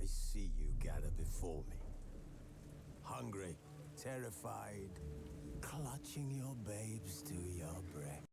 I see you gather before me. Hungry, terrified, clutching your babes to your breast.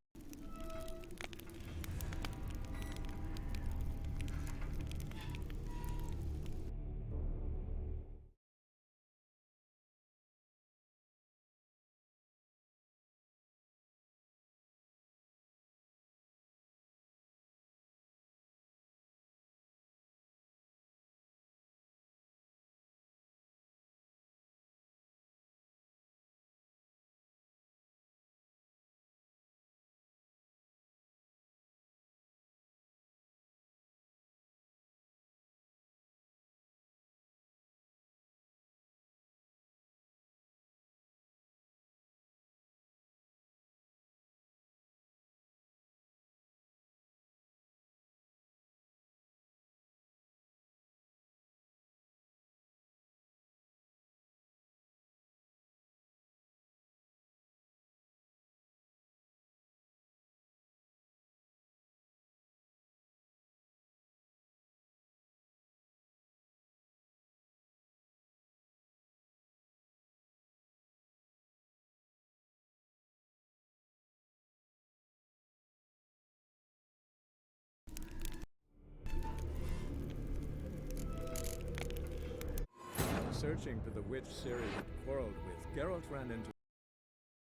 Searching for the witch Ciri had quarreled with, Geralt ran into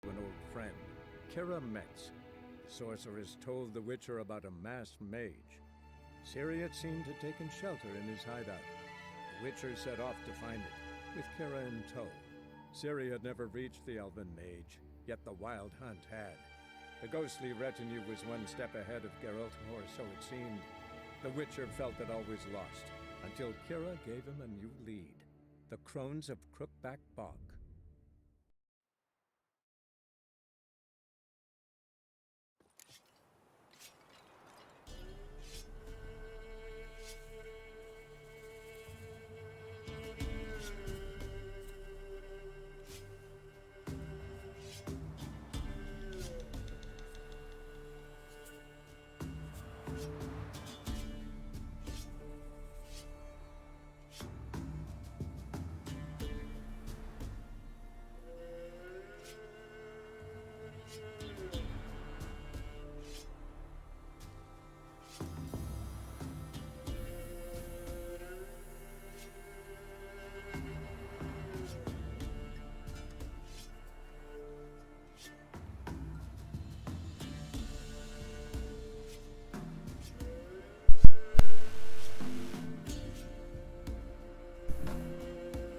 an old friend, Kira Metz. The sorceress told the Witcher about a masked mage. Ciri had seemed to taken shelter in his hideout. The Witcher set off to find it, with Kira in tow. Ciri had never reached the elven mage, yet the wild hunt had. The ghostly retinue was one step ahead of Geralt, or so it seemed. The Witcher felt that all was lost, until Kira gave him a new lead. The Crones of Crookback Bog.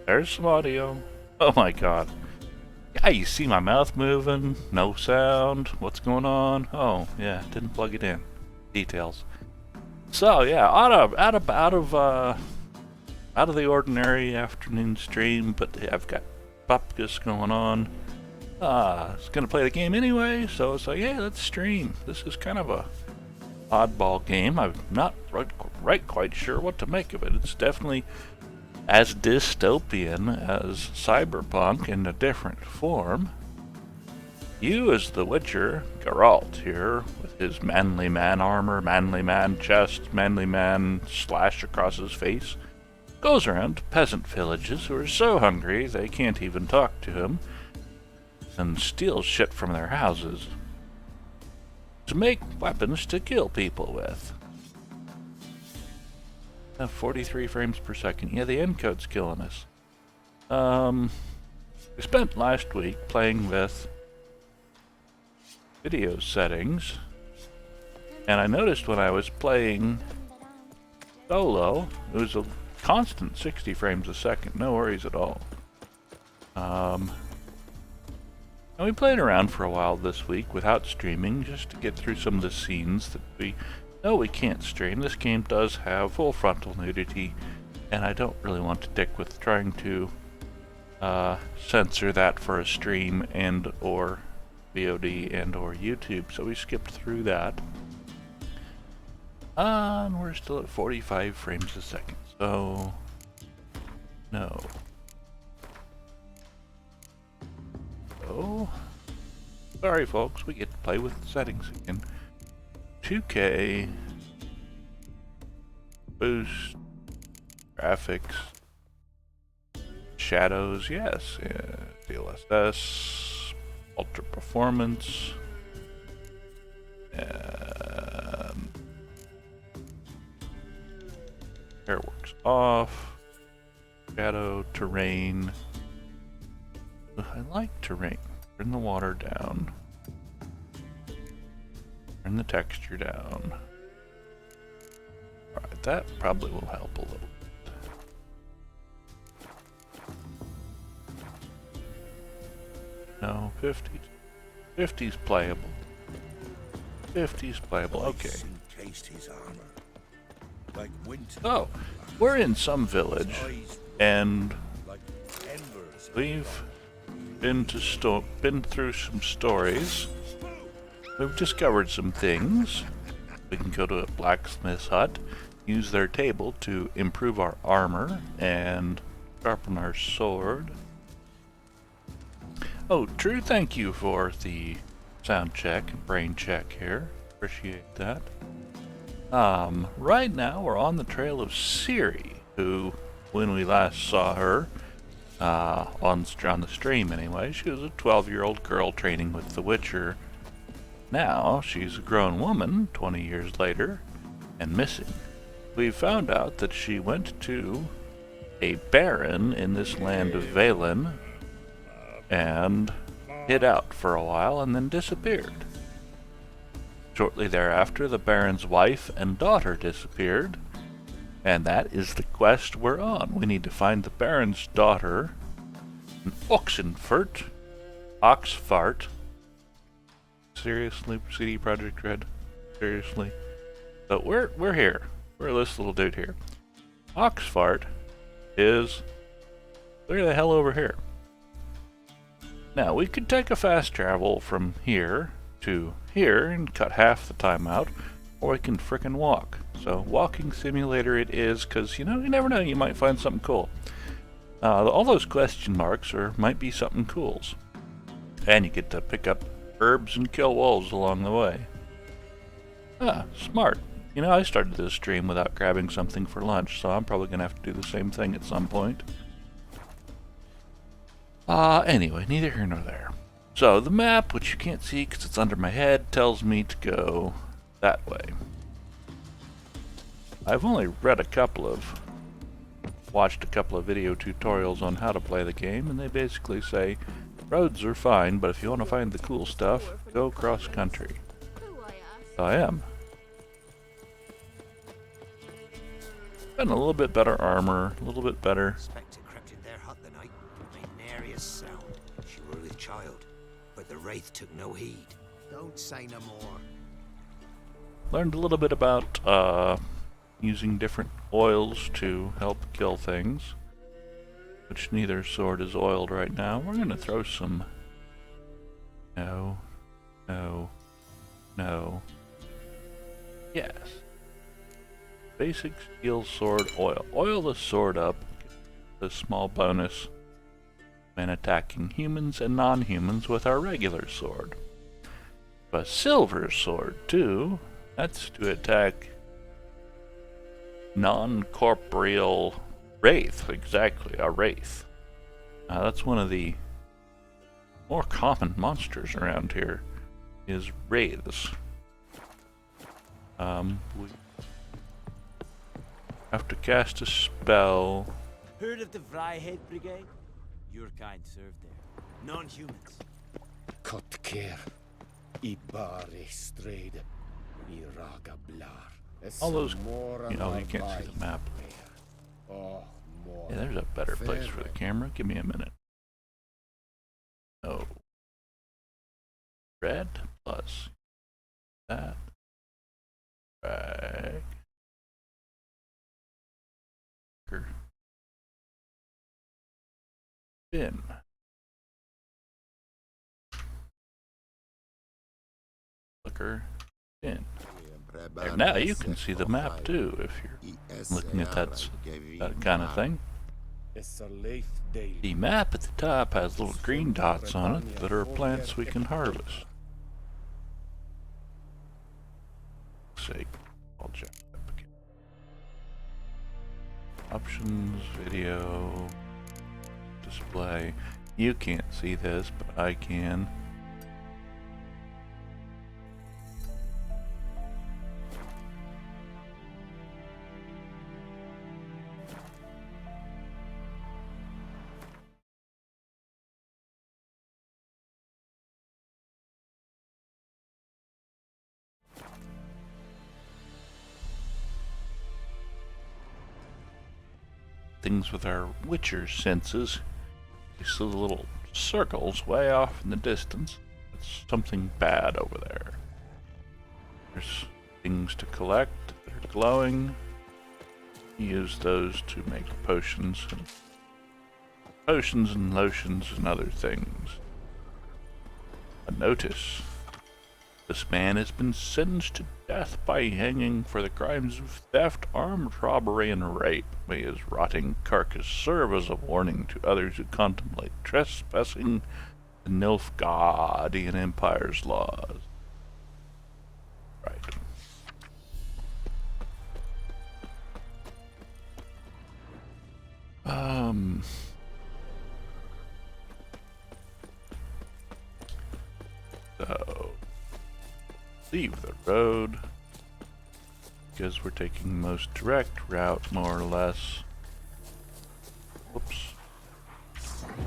There's some audio. Oh my god. Yeah, you see my mouth moving, no sound. What's going on? Oh, yeah, didn't plug it in. Details. So yeah, out of the ordinary afternoon stream, but I've got Bupkus going on. I was gonna play the game anyway, so it's like, yeah, let's stream. This is kind of a oddball game. I'm not quite sure what to make of it. It's definitely as dystopian as Cyberpunk in a different form. You as the Witcher, Geralt here, with his manly man armor, manly man chest, manly man slash across his face, goes around to peasant villages who are so hungry they can't even talk to him, and steals shit from their houses to make weapons to kill people with. 43 frames per second. Yeah, the encode's killing us. We spent last week playing with video settings, and I noticed when I was playing solo, it was a constant 60 frames a second, no worries at all. And we played around for a while this week without streaming, just to get through some of the scenes that we can't stream. This game does have full frontal nudity, and I don't really want to dick with trying to censor that for a stream and or VOD and or YouTube, so we skipped through that. And we're still at 45 frames a second, so no. So, sorry folks, we get to play with the settings again. 2K boost Graphics. Shadows, yes. DLSS. Ultra performance. And Airworks off. Shadow, terrain. I like terrain. Turn the water down. Turn the texture down. Alright, that probably will help a little. No, 50s. 50's playable. 50's playable, okay. Oh, we're in some village, and we've been through some stories. We've discovered some things. We can go to a blacksmith's hut, use their table to improve our armor and sharpen our sword. Oh, True, thank you for the sound check and brain check here. Appreciate that. Right now we're on the trail of Ciri, who, when we last saw her, on the stream anyway, she was a 12-year-old girl training with the Witcher. Now she's a grown woman, 20 years later, and missing. We found out that she went to a baron in this land of Valen and hid out for a while and then disappeared. Shortly thereafter, the baron's wife and daughter disappeared, and that is the quest we're on. We need to find the baron's daughter in Oxenfurt. Seriously, CD Projekt Red? Seriously? So we're here. We're this little dude here. Oxfart is clear the hell over here. Now, we could take a fast travel from here to here and cut half the time out, or we can frickin' walk. So, walking simulator it is, because, you know, you never know, you might find something cool. All those question marks might be something cools. And you get to pick up herbs and kill wolves along the way. Ah, smart. You know, I started this stream without grabbing something for lunch, so I'm probably going to have to do the same thing at some point. Anyway, neither here nor there. So, the map, which you can't see because it's under my head, tells me to go that way. I've only watched a couple of video tutorials on how to play the game, and they basically say, roads are fine, but if you want to find the cool stuff, go cross country. So I am. Got a little bit better armor, a little bit better. Spectre crept in their hut the night, made nary a sound. She were with child, but the wraith took no heed. Don't say no more. Learned a little bit about using different oils to help kill things, which neither sword is oiled right now. We're gonna throw some. No. Yes. Basic steel sword oil. Oil the sword up. Get a small bonus when attacking humans and non-humans with our regular sword. A silver sword too. That's to attack non-corporeal wraith. Exactly, a wraith. That's one of the more common monsters around here, is wraiths. We have to cast a spell. Heard of the Vryhead Brigade? Your kind served there. Non-humans. Cut care. Ibare strade. Iraga blar. All those, you know, you can't see the map. Oh, more. Yeah, there's a better place for the camera. Give me a minute. Oh. Red plus that. Right. Bin. Clicker. Bin. And now you can see the map too if you're looking at that kind of thing. The map at the top has little green dots on it that are plants we can harvest. Sake, I'll check that again. Options, video, display. You can't see this, but I can. Things with our Witcher senses. You see the little circles way off in the distance. It's something bad over there. There's things to collect that are glowing. Use those to make potions and lotions and other things. A notice. This man has been sentenced to death by hanging for the crimes of theft, armed robbery, and rape. May his rotting carcass serve as a warning to others who contemplate trespassing the Nilfgaardian Empire's laws. Right. So leave the road because we're taking the most direct route, more or less. Whoops.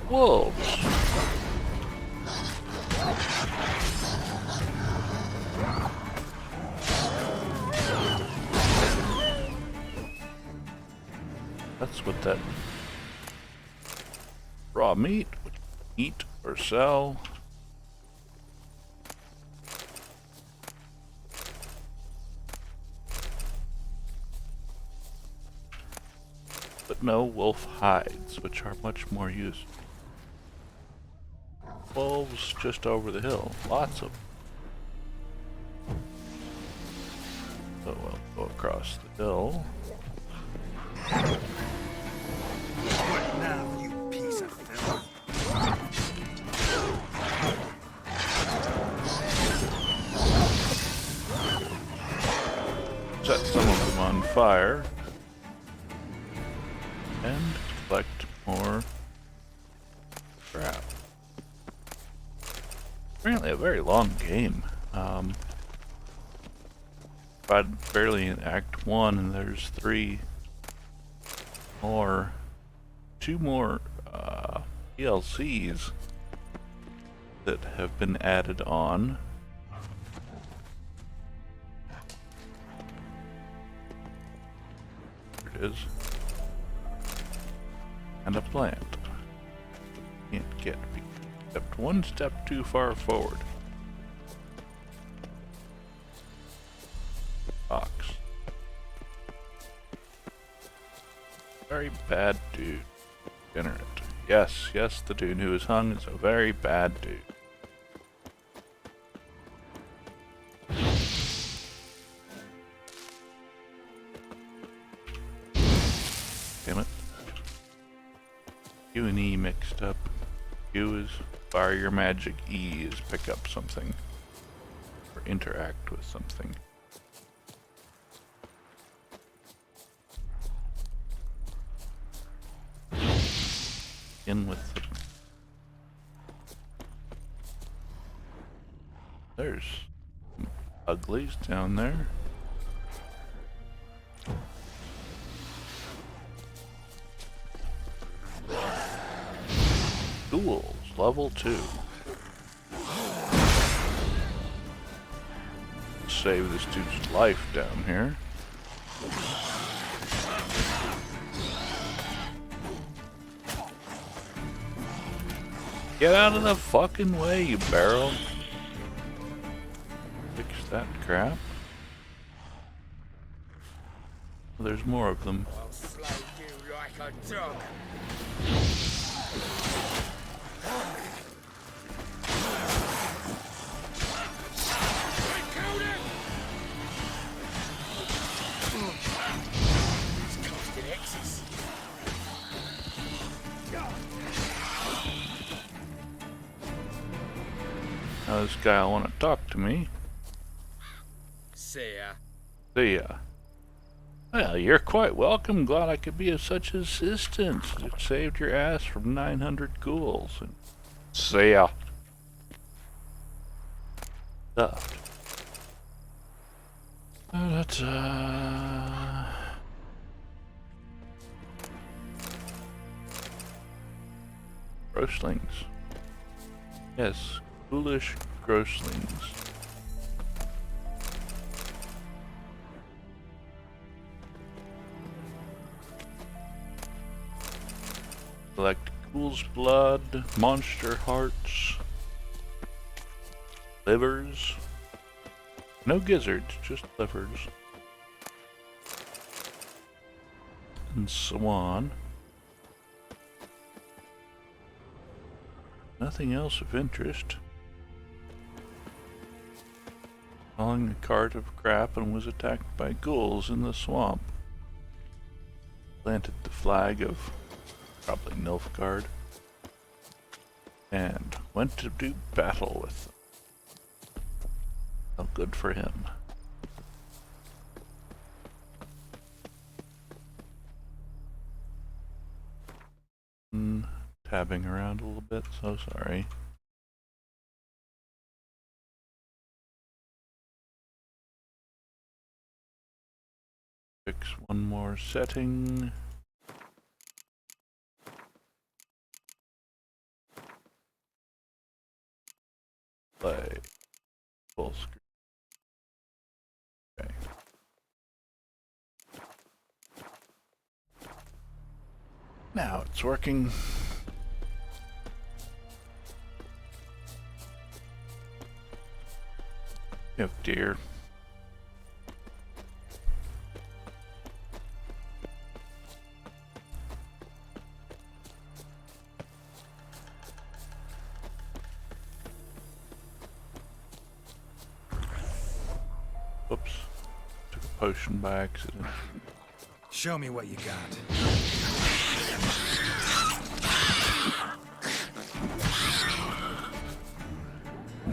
Wolves! That's what that raw meat would eat or sell. But no wolf hides, which are much more useful. Wolves just over the hill, lots of them. So we'll go across the hill. What now, you piece of filth? Set some of them on fire. And collect more crap. Apparently a very long game. Barely in Act 1 and there's 2 more DLCs that have been added on. There it is. And a plant. Can't get except one step too far forward. Fox. Very bad dude. Generate. Yes, the dude who was hung is a very bad dude. Damn it. Q and E mixed up. Q is fire your magic, E is pick up something. Or interact with something. In with the... There's some uglies down there. Duels, level 2. Save this dude's life down here. Get out of the fucking way, you barrel. Fix that crap. There's more of them. I'll slay you like a dog. Now this guy will want to talk to me. See ya. See ya. Well, you're quite welcome. Glad I could be of such assistance. It saved your ass from 900 ghouls. And see ya. Stuffed. Grosslings. Yes, ghoulish grosslings. Collect ghoul's blood, monster hearts, livers. No gizzards, just livers. And so on. Nothing else of interest. Hauling a cart of crap and was attacked by ghouls in the swamp. Planted the flag of probably Nilfgaard. And went to do battle with them. Oh, good for him. Tabbing around a little bit, so sorry. Fix one more setting. Play full screen. Okay. Now it's working. Oh dear. Oops. Took a potion by accident. Show me what you got.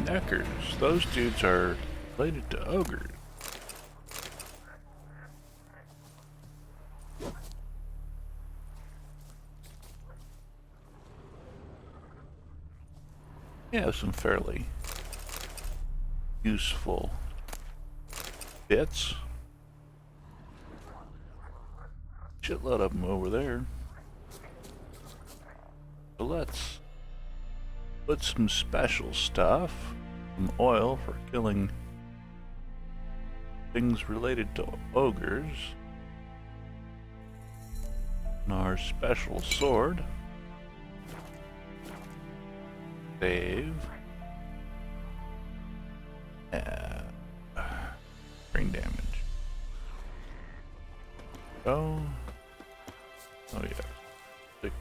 Neckers. Those dudes are related to ogres. Yeah, some fairly useful bits. Shitload of them over there. So let's put some special stuff, some oil for killing things related to ogres, and our special sword. Save. Brain damage. Oh yeah. 6.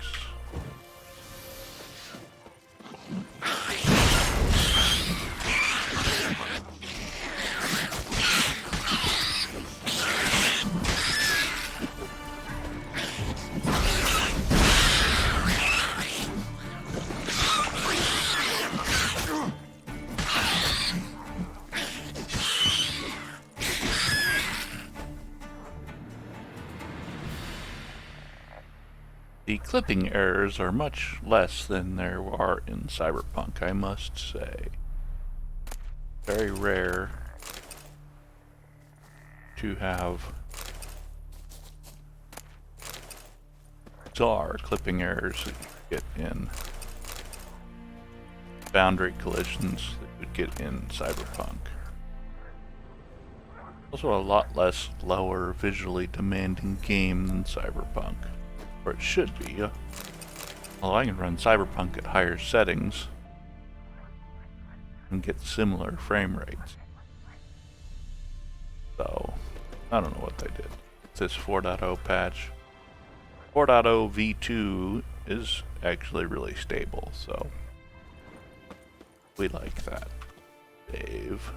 The clipping errors are much less than there are in Cyberpunk, I must say. Very rare to have bizarre clipping errors that you get in boundary collisions that you would get in Cyberpunk. Also a lot less lower visually demanding game than Cyberpunk. Or it should be. Well, I can run Cyberpunk at higher settings and get similar frame rates. So, I don't know what they did. It's this 4.0 patch. 4.0 V2 is actually really stable, so we like that. Dave.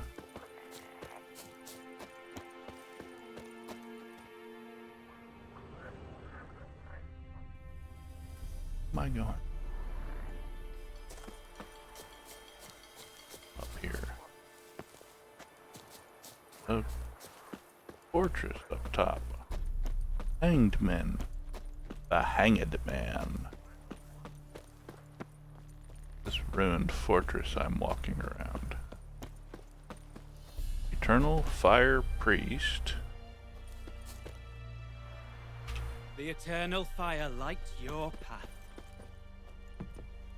Am I going? Up here. Oh, fortress up top. Hanged men. The Hanged Man. This ruined fortress I'm walking around. Eternal Fire Priest. The eternal fire lights your path.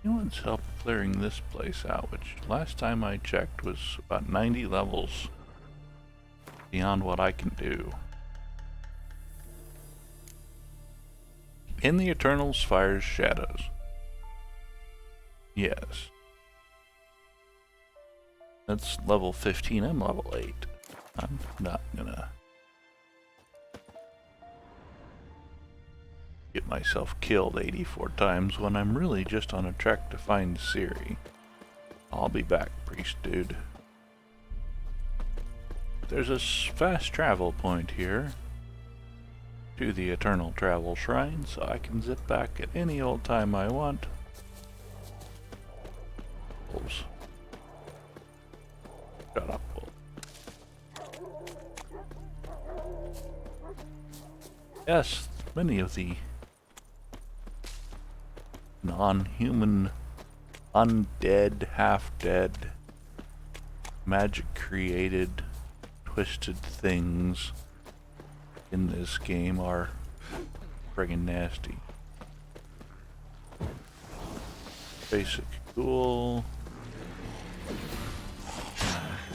Anyone's help clearing this place out, which last time I checked was about 90 levels beyond what I can do. In the Eternal's Fire's shadows. Yes. That's level 15, I'm level 8. I'm not gonna get myself killed 84 times when I'm really just on a trek to find Ciri. I'll be back, priest dude. There's a fast travel point here to the Eternal Travel Shrine, so I can zip back at any old time I want. Wolves. Shut up, wolf. Yes, many of the non-human, undead, half-dead, magic-created, twisted things in this game are friggin' nasty. Basic ghoul.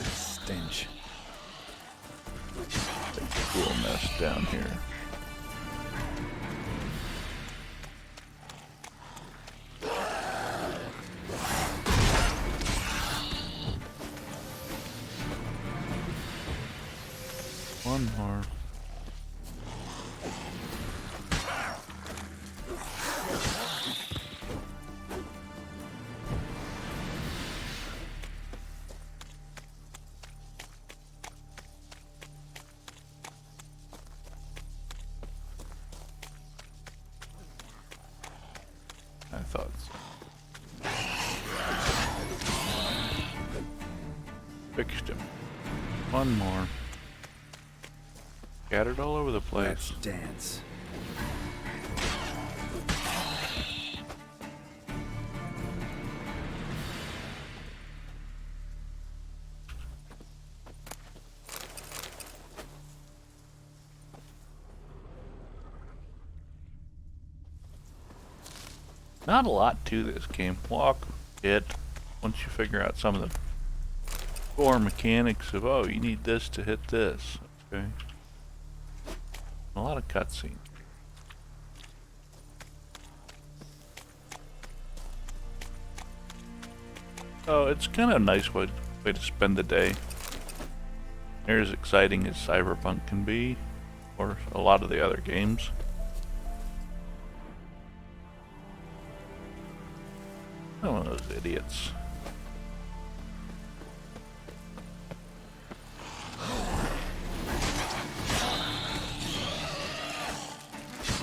Stench. Big ghoul nest down here. One more. I thought so. Fixed him. One more. Scattered all over the place. Let's dance. Not a lot to this game. Walk, hit. Once you figure out some of the core mechanics of, oh, you need this to hit this. Okay. A lot of cutscene. So it's kind of a nice way to spend the day. They're as exciting as Cyberpunk can be, or a lot of the other games. I'm one of those idiots.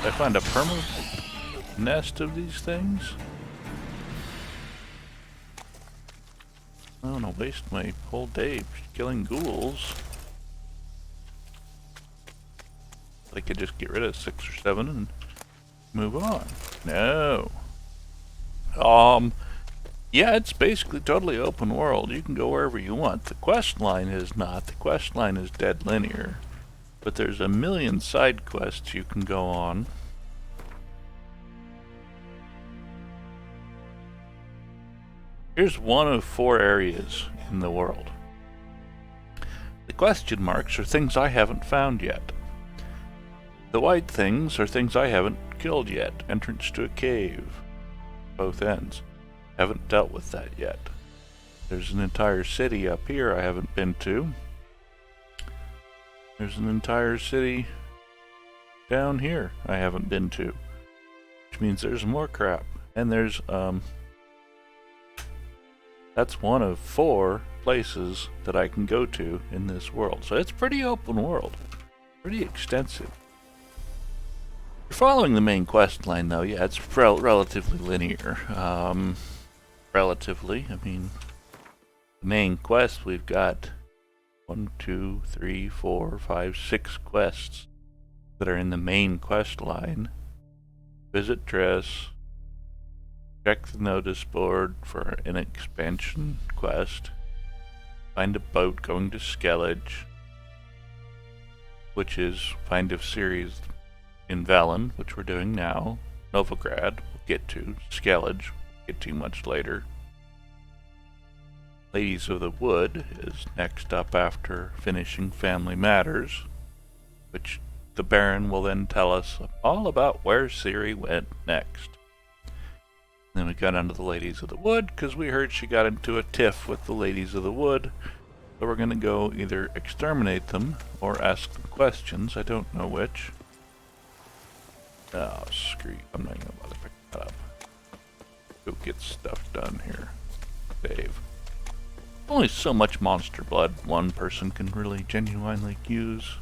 I find a permanent nest of these things. I don't want to waste my whole day killing ghouls. I could just get rid of 6 or 7 and move on. No. Yeah, it's basically totally open world. You can go wherever you want. The quest line is not. The quest line is dead linear. But there's a million side quests you can go on. Here's one of 4 areas in the world. The question marks are things I haven't found yet. The white things are things I haven't killed yet. Entrance to a cave. Both ends. Haven't dealt with that yet. There's an entire city up here I haven't been to. There's an entire city down here I haven't been to. Which means there's more crap. And there's, that's one of 4 places that I can go to in this world. So it's pretty open world. Pretty extensive. You're following the main quest line though, yeah, it's relatively linear. Relatively, I mean, the main quest we've got 1, 2, 3, 4, 5, 6 quests that are in the main quest line. Visit Triss. Check the notice board for an expansion quest. Find a boat going to Skellige, which is find a series in Velen, which we're doing now. Novigrad, we'll get to. Skellige, we'll get to much later. Ladies of the Wood is next up after finishing Family Matters, which the Baron will then tell us all about where Ciri went next. Then we got onto the Ladies of the Wood, because we heard she got into a tiff with the Ladies of the Wood. So we're going to go either exterminate them or ask them questions. I don't know which. Oh, screw. I'm not going to bother picking that up. Go get stuff done here. Save. Only so much monster blood one person can really genuinely use.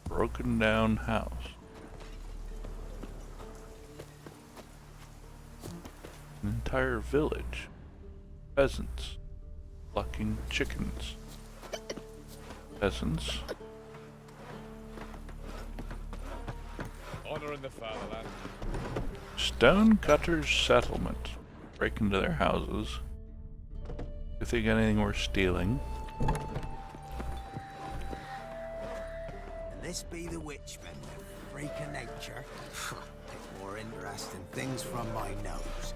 Broken down house. An entire village. Peasants plucking chickens. Peasants. Honor in the fatherland. Stonecutters settlement. Break into their houses. If they got anything worth stealing. This be the witch bender, freak of nature. Pick more interesting things from my nose.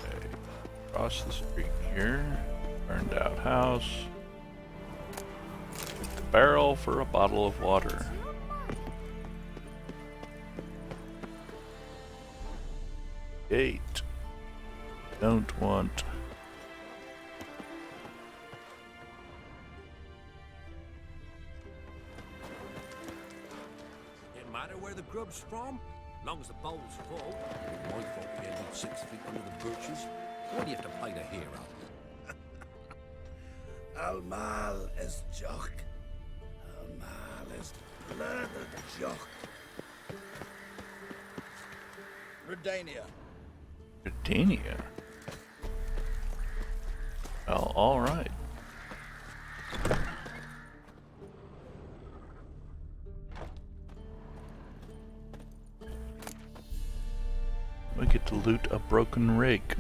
Okay. Across the street here. Burned out house. Take the barrel for a bottle of water. Gate. Don't want. It matter where the grub's from, long as the bowl's full. My folk ended 6 feet under the birches. Why do you have to play the hero? Al-Mal is Jock. Al-Mal is blood Jock. Redania. Redania. Well, alright. We get to loot a broken rake.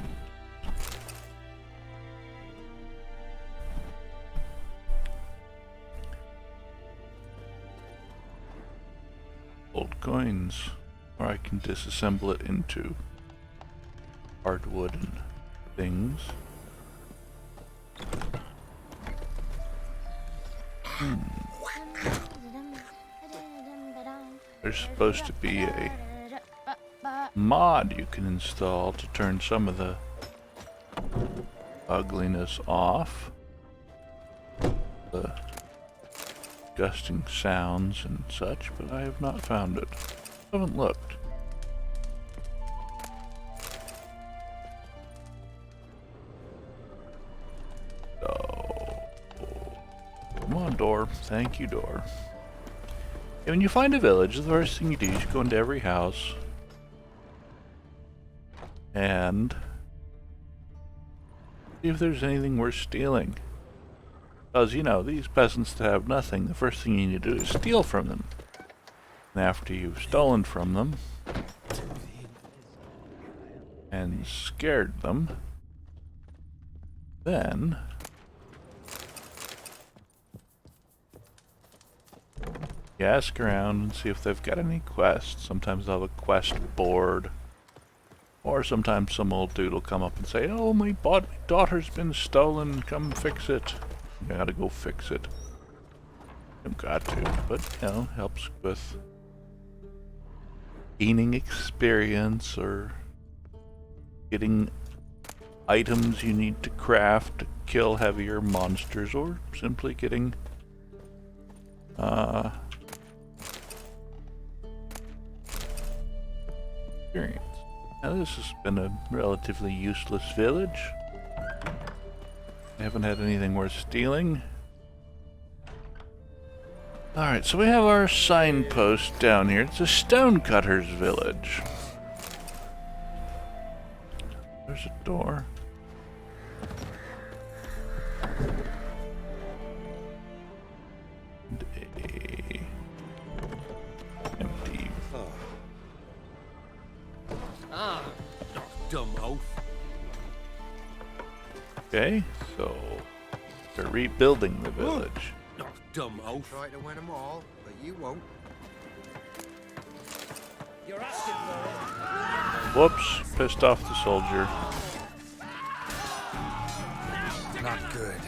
Old coins. Or I can disassemble it into hardwood and things. There's supposed to be a mod you can install to turn some of the ugliness off. The gusting sounds and such, but I have not found it. Haven't looked. Come on, door. Thank you, door. And when you find a village, the first thing you do is you go into every house and see if there's anything worth stealing. Because, you know, these peasants that have nothing, the first thing you need to do is steal from them. And after you've stolen from them and scared them, then you ask around and see if they've got any quests. Sometimes they'll have a quest board. Or sometimes some old dude will come up and say, "Oh, my daughter's been stolen, come fix it." You gotta go fix it. You've got to, but, you know, helps with gaining experience or getting items you need to craft to kill heavier monsters, or simply getting experience. Now this has been a relatively useless village. I haven't had anything worth stealing. Alright, so we have our signpost down here. It's a Stonecutter's village. There's a door. Empty. Ah, dumb oaf. Okay, so they're rebuilding the village. Dumb oaf. Try to win them all, but you won't. You're asking for it. Whoops, pissed off the soldier. Not good.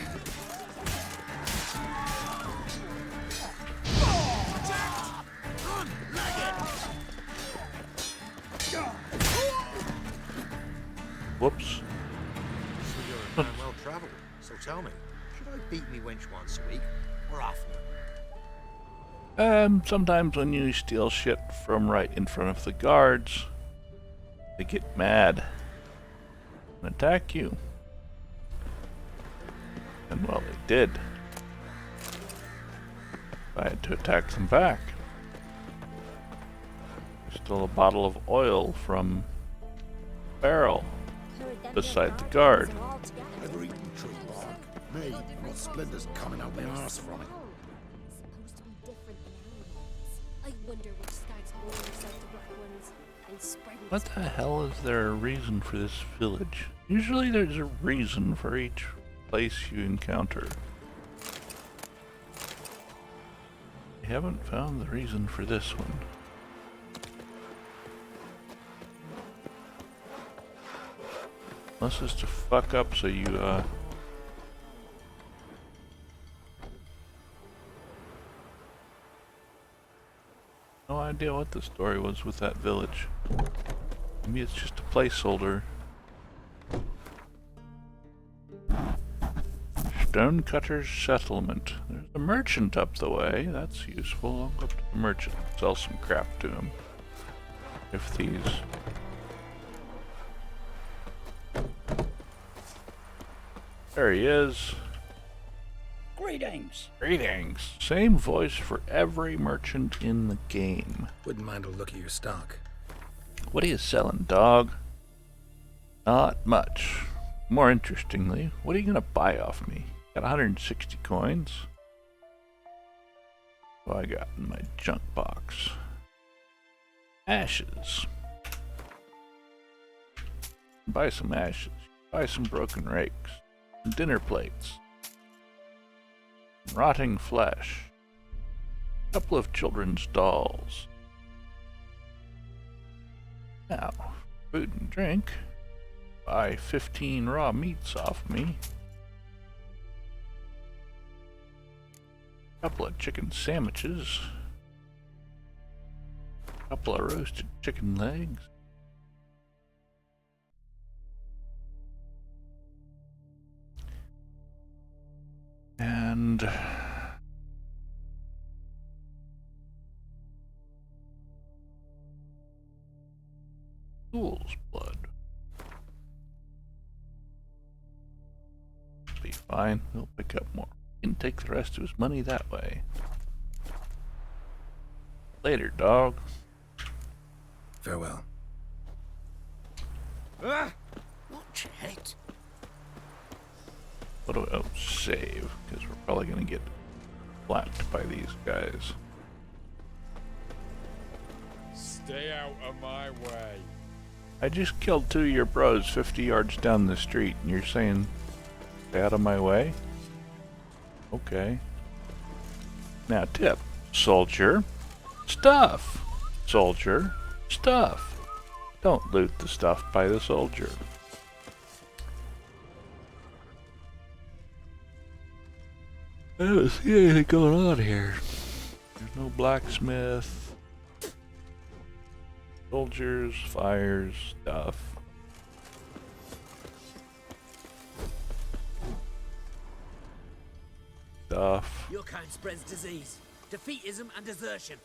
Whoops. You're a man well travelled, so tell me, should I beat me wench once a week, or often? Sometimes when you steal shit from right in front of the guards, they get mad and attack you. And well, they did. I had to attack them back. I stole a bottle of oil from a barrel beside the guard. Never eaten tree bark. Me, got splinters coming out my arse from it. Supposed to be different than animals. I wonder which starts more like the rock ones and spreading. What the hell is there a reason for this village? Usually there's a reason for each place you encounter. I haven't found the reason for this one. Unless it's to fuck up so you, no idea what the story was with that village. Maybe it's just a placeholder. Stonecutter's Settlement. There's a merchant up the way. That's useful. I'll go up to the merchant and sell some crap to him. If these... There he is. Greetings. Greetings. Same voice for every merchant in the game. Wouldn't mind a look at your stock. What are you selling, dog? Not much. More interestingly, what are you gonna buy off me? Got 160 coins. What do I got in my junk box? Ashes. Buy some ashes. Buy some broken rakes. Dinner plates. Rotting flesh. A couple of children's dolls. Now, food and drink. Buy 15 raw meats off me. Couple of chicken sandwiches. Couple of roasted chicken legs. And fool's blood. Be fine. We'll pick up more. He can take the rest of his money that way. Later, dog. Farewell. Watch it. What do I save? Because we're probably gonna get flapped by these guys. Stay out of my way. I just killed 2 of your bros 50 yards down the street, and you're saying, stay out of my way? Okay. Now tip. Soldier. Stuff. Soldier. Stuff. Don't loot the stuff by the soldier. I don't see anything going on here. There's no blacksmith. Soldiers, fires, stuff. Stuff. Your kind spreads disease, defeatism, and desertion.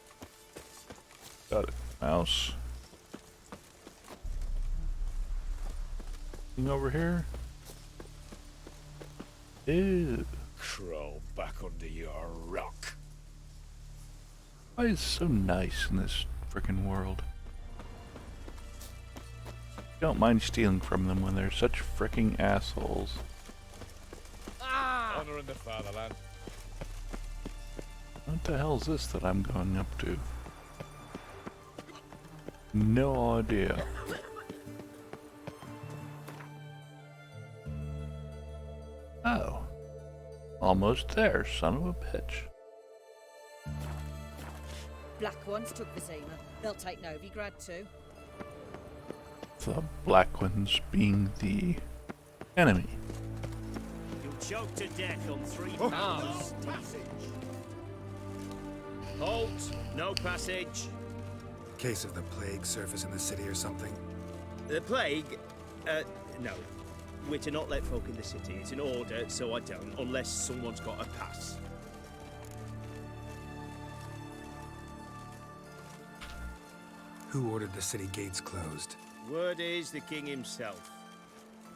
Got it. Mouse. Anything over here? Ew. Crawl back under your rock. Why is it so nice in this frickin' world? Don't mind stealing from them when they're such fricking assholes. Honor in the fatherland. What the hell is this that I'm going up to? No idea. Oh. Almost there, son of a bitch. Black ones took Vizima. They'll take Novigrad too. The black ones being the enemy. You'll choke to death on 3 pounds. Halt! No passage. Case of the plague surface in the city or something? The plague? No. We're to not let folk in the city. It's an order, so I don't, unless someone's got a pass. Who ordered the city gates closed? Word is the king himself.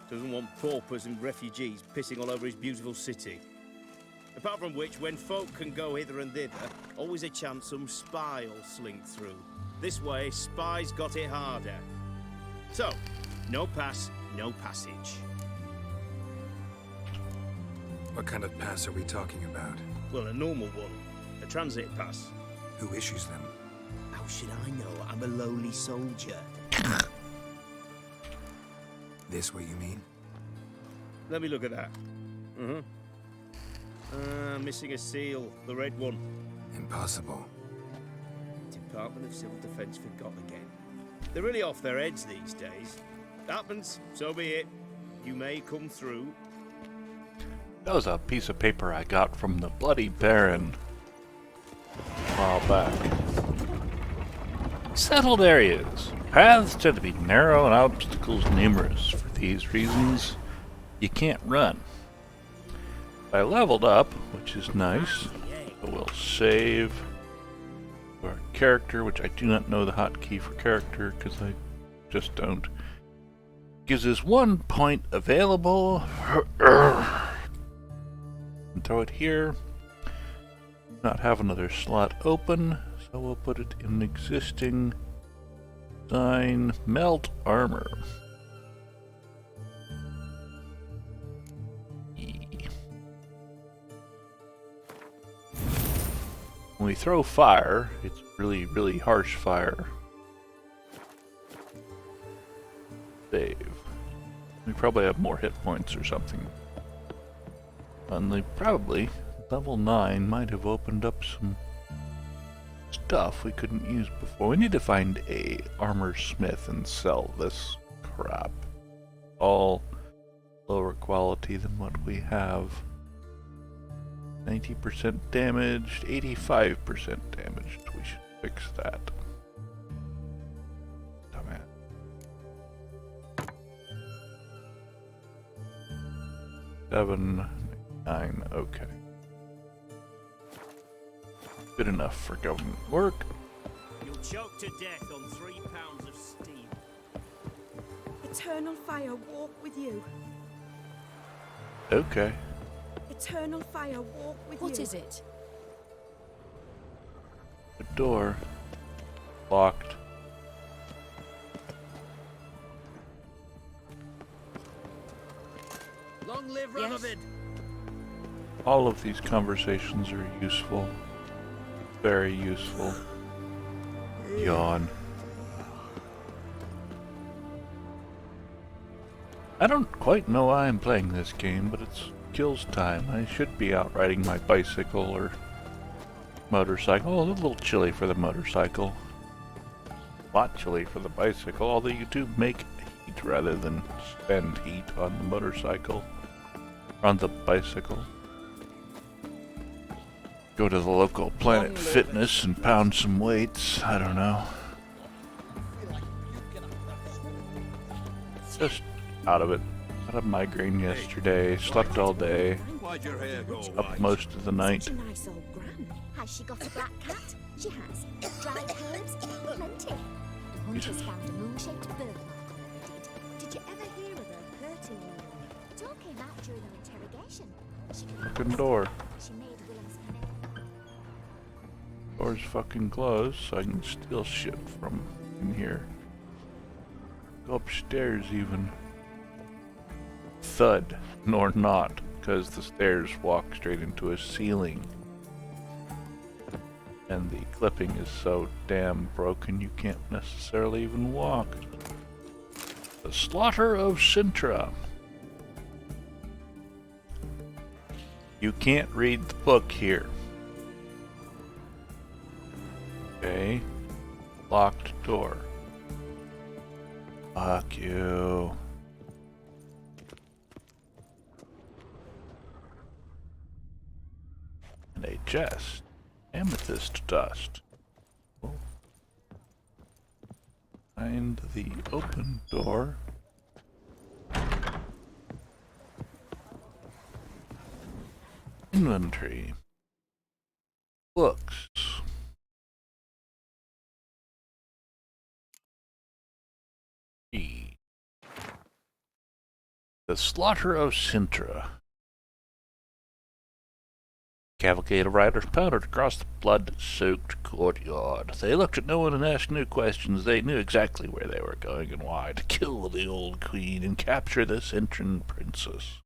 Doesn't want paupers and refugees pissing all over his beautiful city. Apart from which, when folk can go hither and thither, always a chance some spy'll slink through. This way, spies got it harder. So, no pass, no passage. What kind of pass are we talking about? Well, a normal one. A transit pass. Who issues them? How should I know? I'm a lowly soldier. This what you mean? Let me look at that. Missing a seal. The red one. Impossible. Department of Civil Defense forgot again. They're really off their heads these days. Happens, so be it. You may come through. That was a piece of paper I got from the Bloody Baron a while back. Settled areas. Paths tend to be narrow and obstacles numerous. For these reasons, you can't run. I leveled up, which is nice. I will save our character, which I do not know the hotkey for character because I just don't. Gives us 1 point available. And throw it here. Not have another slot open, so we'll put it in existing design. Melt armor. When we throw fire, it's really, really harsh fire. Save. We probably have more hit points or something. And they probably, level 9 might have opened up some stuff we couldn't use before. We need to find a armor smith and sell this crap. All lower quality than what we have. 90% damaged, 85% damaged. We should fix that. Dumbass. 7, 9, okay. Good enough for government work. You'll choke to death on 3 pounds of steam. Eternal fire walk with you. Okay. Eternal fire walk with you. What is it? The door. Locked. Long live Radovid! All of these conversations are useful. Very useful. Yawn. I don't quite know why I'm playing this game, but it's kills time. I should be out riding my bicycle or motorcycle. Oh, a little chilly for the motorcycle. A lot chilly for the bicycle, although you do make heat rather than spend heat on the motorcycle. On the bicycle. Go to the local Planet Fitness and pound some weights. I don't know. Just out of it. Had a migraine yesterday. Slept all day. Why'd your hair go Up white? most of the night. Such a nice old gran. Has she got a black cat? She has. Dried herbs? Plenty. The hunters found a moon-shaped birthmark on her did. Did you ever hear of her hurting anyone? It all came out during her interrogation. Fucking door. Door's fucking closed, so I can steal shit from in here. Go upstairs even. Thud, nor not, because the stairs walk straight into a ceiling. And the clipping is so damn broken you can't necessarily even walk. The Slaughter of Sintra. You can't read the book here. Okay. Locked door. Fuck you. And a chest. Amethyst dust. Oh. Find the open door. Inventory. Books. The Slaughter of Sintra. Cavalcade of riders powdered across the blood-soaked courtyard. They looked at no one and asked no questions. They knew exactly where they were going and why, to kill the old queen and capture the Cintran princess.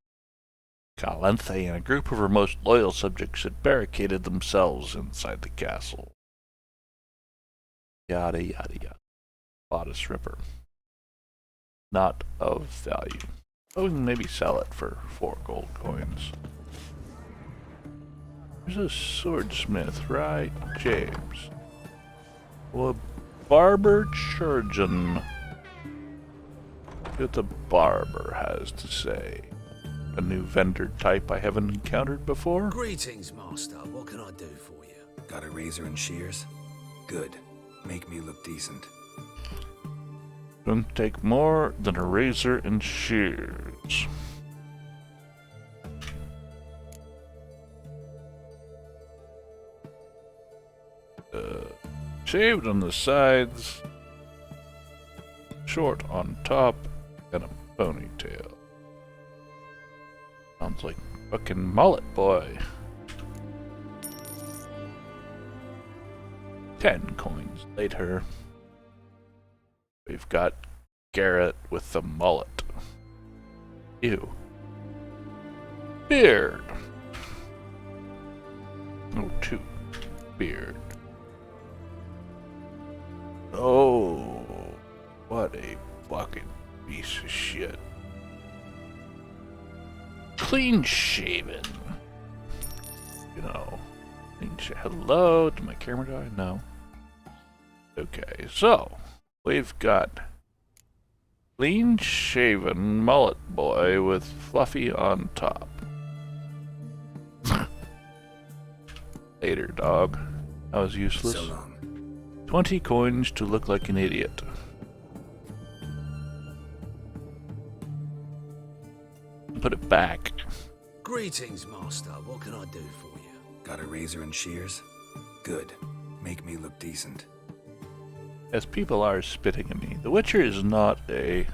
Calanthe and a group of her most loyal subjects had barricaded themselves inside the castle. Yada yada yada. Bodice Ripper. Not of value. Oh, we can maybe sell it for 4 gold coins. There's a swordsmith, right, James? Well, barber chirurgeon. See what the barber has to say. A new vendor type I haven't encountered before. Greetings, master. What can I do for you? Got a razor and shears? Good. Make me look decent. Don't take more than a razor and shears. Shaved on the sides, short on top, and a ponytail. Sounds like fucking mullet boy. 10 coins later. We've got Garrett with the mullet. Ew. Beard. Oh, 2. Beard. Oh, what a fucking piece of shit. Clean shaven. You know. Hello, did my camera die? No. Okay, so we've got clean shaven mullet boy with fluffy on top. Later, dog. That was useless. So long. 20 coins to look like an idiot. Put it back. Greetings, master. What can I do for you? Got a razor and shears? Good. Make me look decent. As people are spitting at me, The Witcher is not a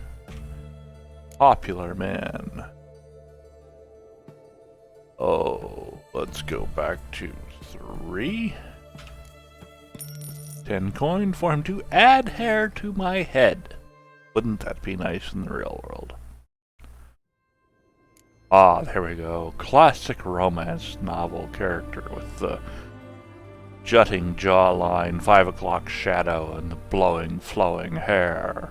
popular man. Oh, let's go back to 3. 10 coin for him to add hair to my head. Wouldn't that be nice in the real world? Ah, there we go. Classic romance novel character with the jutting jawline, 5 o'clock shadow, and the blowing, flowing hair.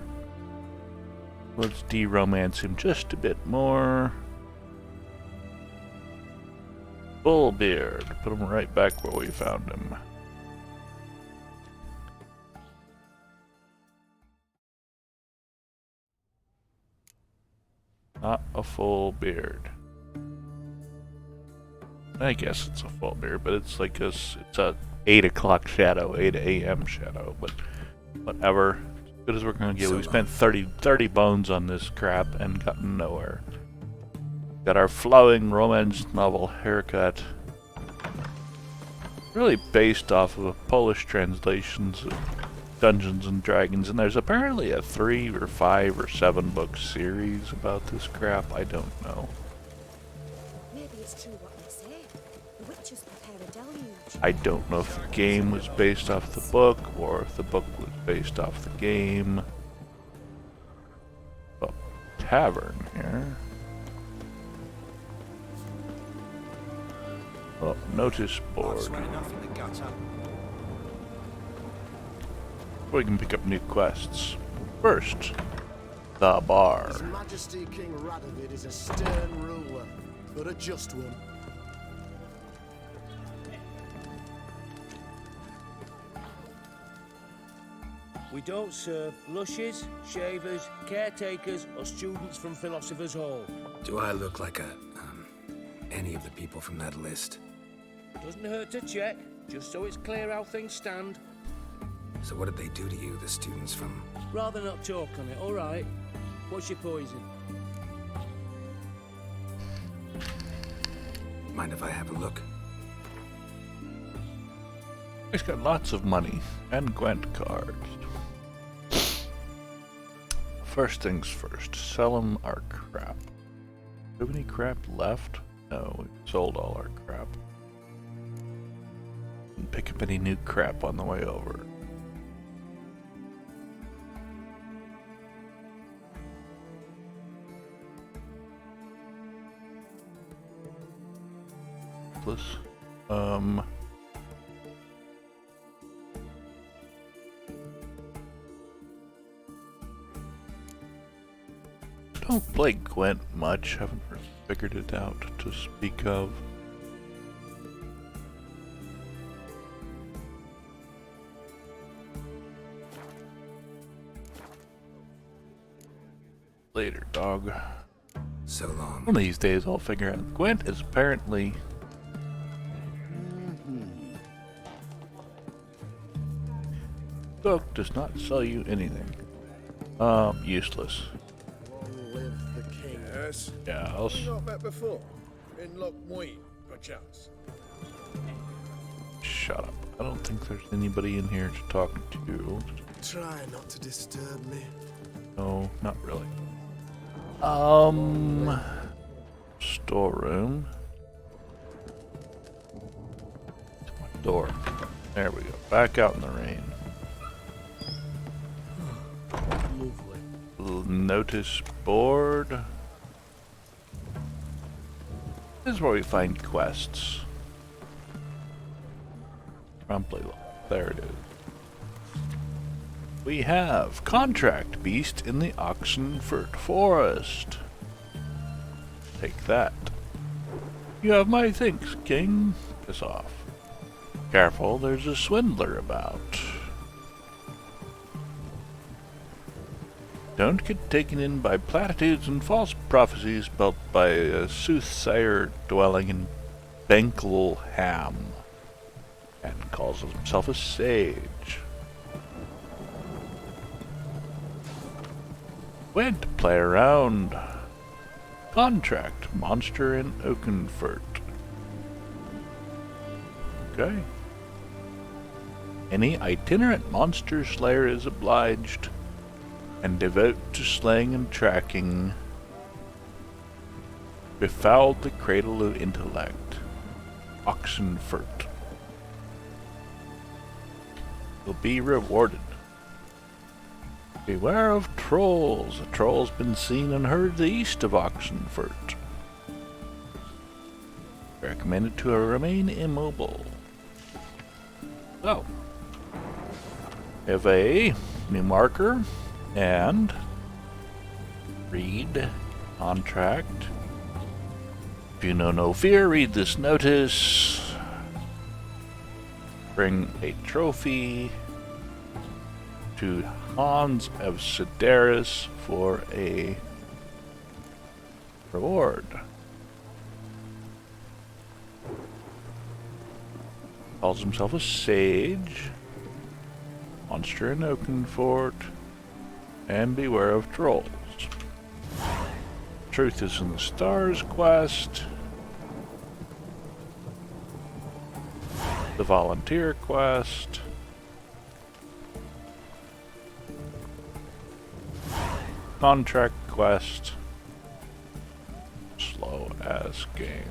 Let's de-romance him just a bit more. Full beard. Put him right back where we found him. Not a full beard. I guess it's a full beard, but it's like it's a 8 o'clock shadow, 8 a.m. shadow, but whatever. As good as we're gonna get. We spent 30 bones on this crap and gotten nowhere. Got our flowing romance novel haircut. Really based off of a Polish translations of Dungeons and Dragons, and there's apparently a 3 or 5 or 7 book series about this crap. I don't know. it's true what they say. The witches prepare a deluge. I don't know if the game was based off the book or if the book was based off the game. A tavern here. Oh, notice board. Sweating off in the gutter. We can pick up new quests. First, the bar. His Majesty King Radovid is a stern ruler, but a just one. We don't serve lushes, shavers, caretakers, or students from Philosopher's Hall. Do I look like any of the people from that list? Doesn't hurt to check, just so it's clear how things stand. So what did they do to you, the students from... Rather not talk on it, all right? What's your poison? Mind if I have a look? He's got lots of money and Gwent cards. First things first, sell him our crap. Do we have any crap left? No, we sold all our crap. Didn't pick up any new crap on the way over. Don't play Gwent much, haven't really figured it out to speak of. Later, dog. So long. One of these days I'll figure out. Gwent is apparently... Book does not sell you anything. Useless. Long live the king. Yes? Yeah, I'll... Not met before. In Lockmuir, perchance. Shut up. I don't think there's anybody in here to talk to. Try not to disturb me. No, not really. Storeroom. Door. There we go. Back out in the rain. Notice board. This is where we find quests. Promptly. There it is. We have Contract Beast in the Oxenfurt Forest. Take that. You have my thanks, King. Piss off. Careful, there's a swindler about. Don't get taken in by platitudes and false prophecies spelt by a soothsayer dwelling in Benkelham and calls himself a sage. Went to play around. Contract monster in Oakenfurt. Okay. Any itinerant monster slayer is obliged and devote to slaying and tracking. Befouled the cradle of intellect. Oxenfurt. Will be rewarded. Beware of trolls. A troll's been seen and heard the east of Oxenfurt. Recommended to remain immobile. So, have a new marker and read contract. If you know no fear, read this notice. Bring a trophy to Hans of Sidaris for a reward. Calls himself a sage. Monster in Oakenfurt. And beware of trolls. Truth is in the Stars quest. The volunteer quest. Contract quest. Slow as game.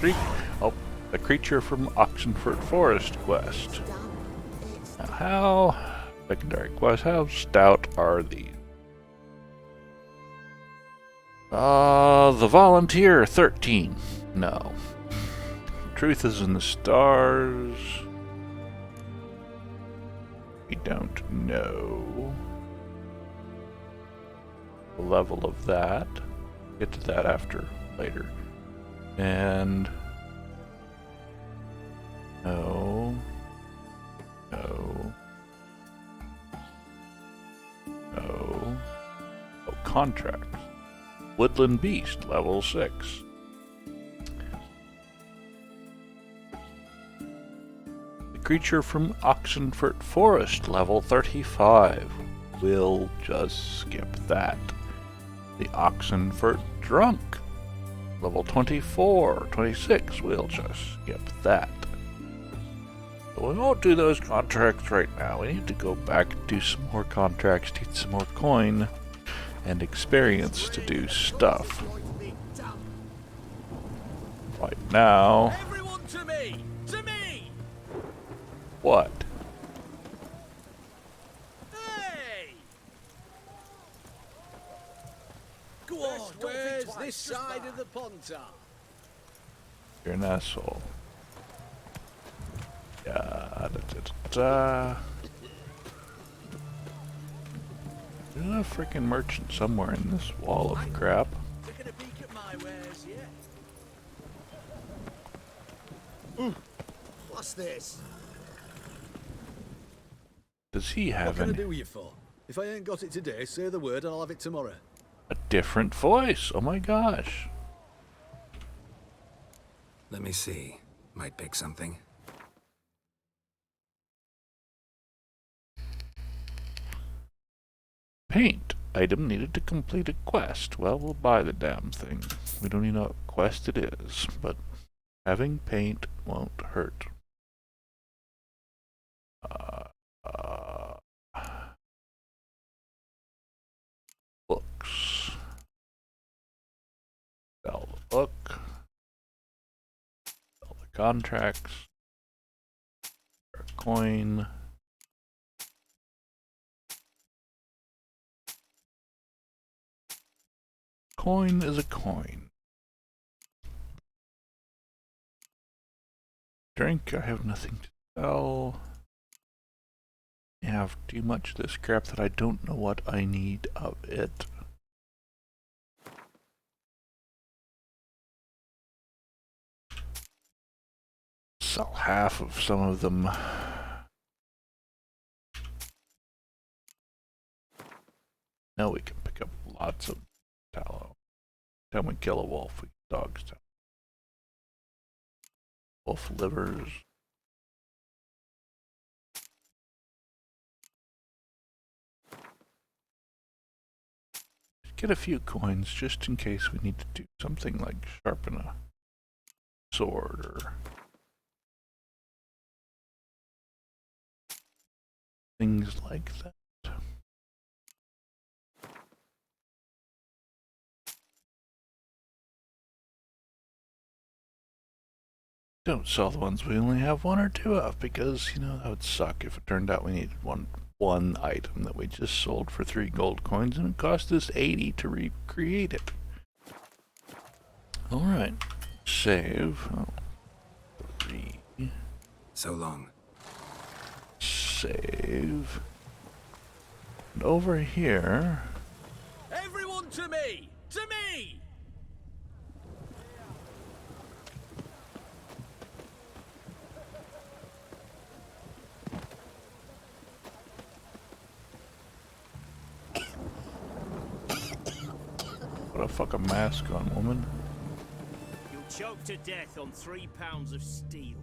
The creature from Oxenford Forest quest. Now how secondary quest? How stout are these? The volunteer 13. No. Truth is in the stars. We don't know the level of that. Get to that after later. And no. Oh, contracts. Woodland Beast, level 6. The creature from Oxenford Forest, level 35. We'll just skip that. The Oxenford Drunk, level 24, 26. We'll just skip that. But we won't do those contracts right now. We need to go back and do some more contracts, to get some more coin and experience to do stuff. Right now. Everyone to me! To me! What? Hey! Go on, where's this side of the Pontar? You're an asshole. Yeah, There's a freaking merchant somewhere in this wall of crap. Taking a peek at my wares, yeah? Ooh, what's this? Does he have What can I any? do with you for? If I ain't got it today, say the word and I'll have it tomorrow. A different voice. Oh my gosh. Let me see. Might pick something. Paint. Item needed to complete a quest. Well, we'll buy the damn thing. We don't even know what quest it is, but having paint won't hurt. Books. Sell the book. Sell the contracts. Coin. Coin is a coin. Drink, I have nothing to sell. I have too much of this crap that I don't know what I need of it. Sell half of some of them. Now we can pick up lots of tallow. Time we kill a wolf, we get dog's tallow. Wolf livers. Get a few coins just in case we need to do something like sharpen a sword or things like that. Don't sell the ones we only have one or two of, because, you know, that would suck if it turned out we needed one item that we just sold for 3 gold coins and it cost us 80 to recreate it. Alright. Save. Oh. 3. So long. Save. And over here. Everyone to me! To me! Put a fucking mask on, woman. You'll choke to death on 3 pounds of steel.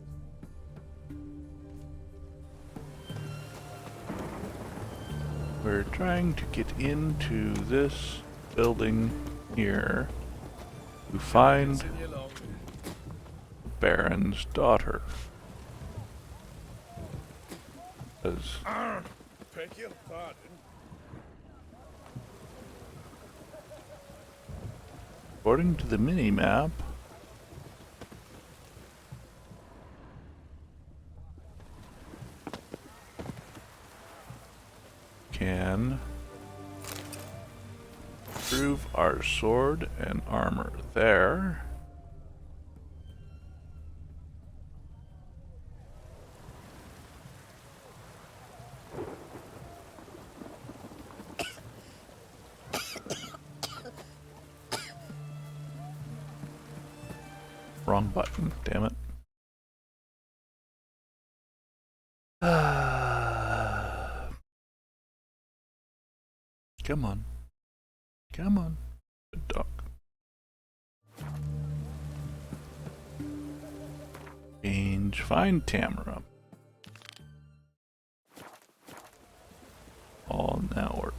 We're trying to get into this building here to find Baron's daughter. As Beg your pardon. according to the mini-map, can improve our sword and armor there. Wrong button, damn it. Come on. Come on. Good dog. Change. Find Tamara. All now work.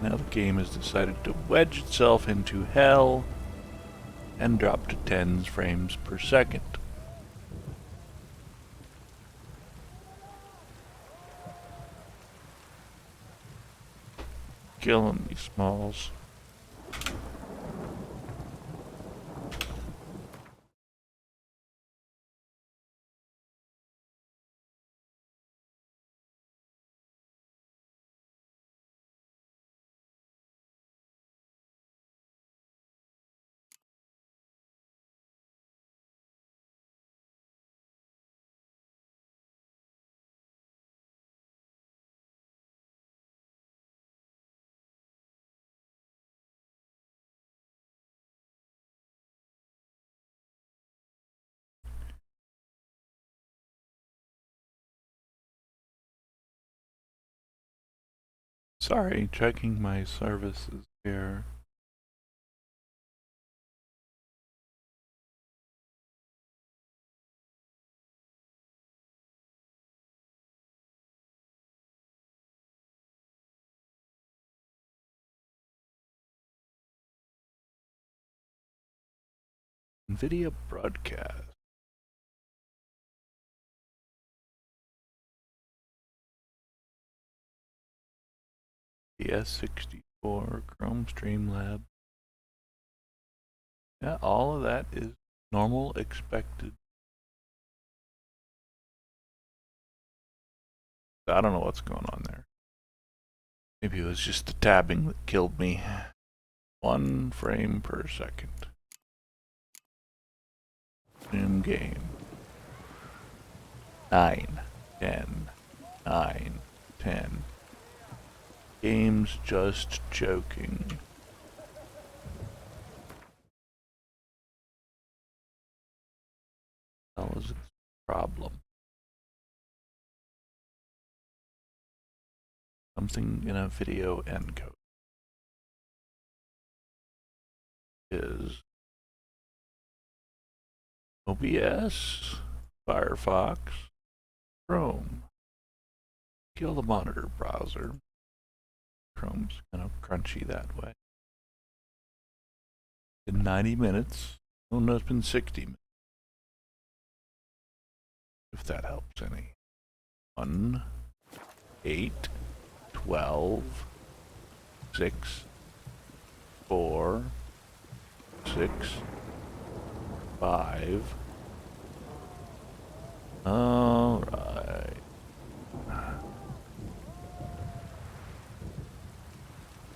Now the game has decided to wedge itself into hell and drop to 10 frames per second. Killing me, Smalls. Sorry, checking my services here. NVIDIA broadcast. PS64, Chrome Streamlab. Yeah, all of that is normal, expected. I don't know what's going on there. Maybe it was just the tabbing that killed me. 1 frame per second. In game. 9, 10, 9, 10. Game's just joking. That was its problem. Something in a video encode is OBS, Firefox, Chrome. Kill the monitor browser. Chrome's kind of crunchy that way. In 90 minutes. Oh no, it's been 60 minutes. If that helps any. 1, 8, 12, 6, 4, 6, 5. All right.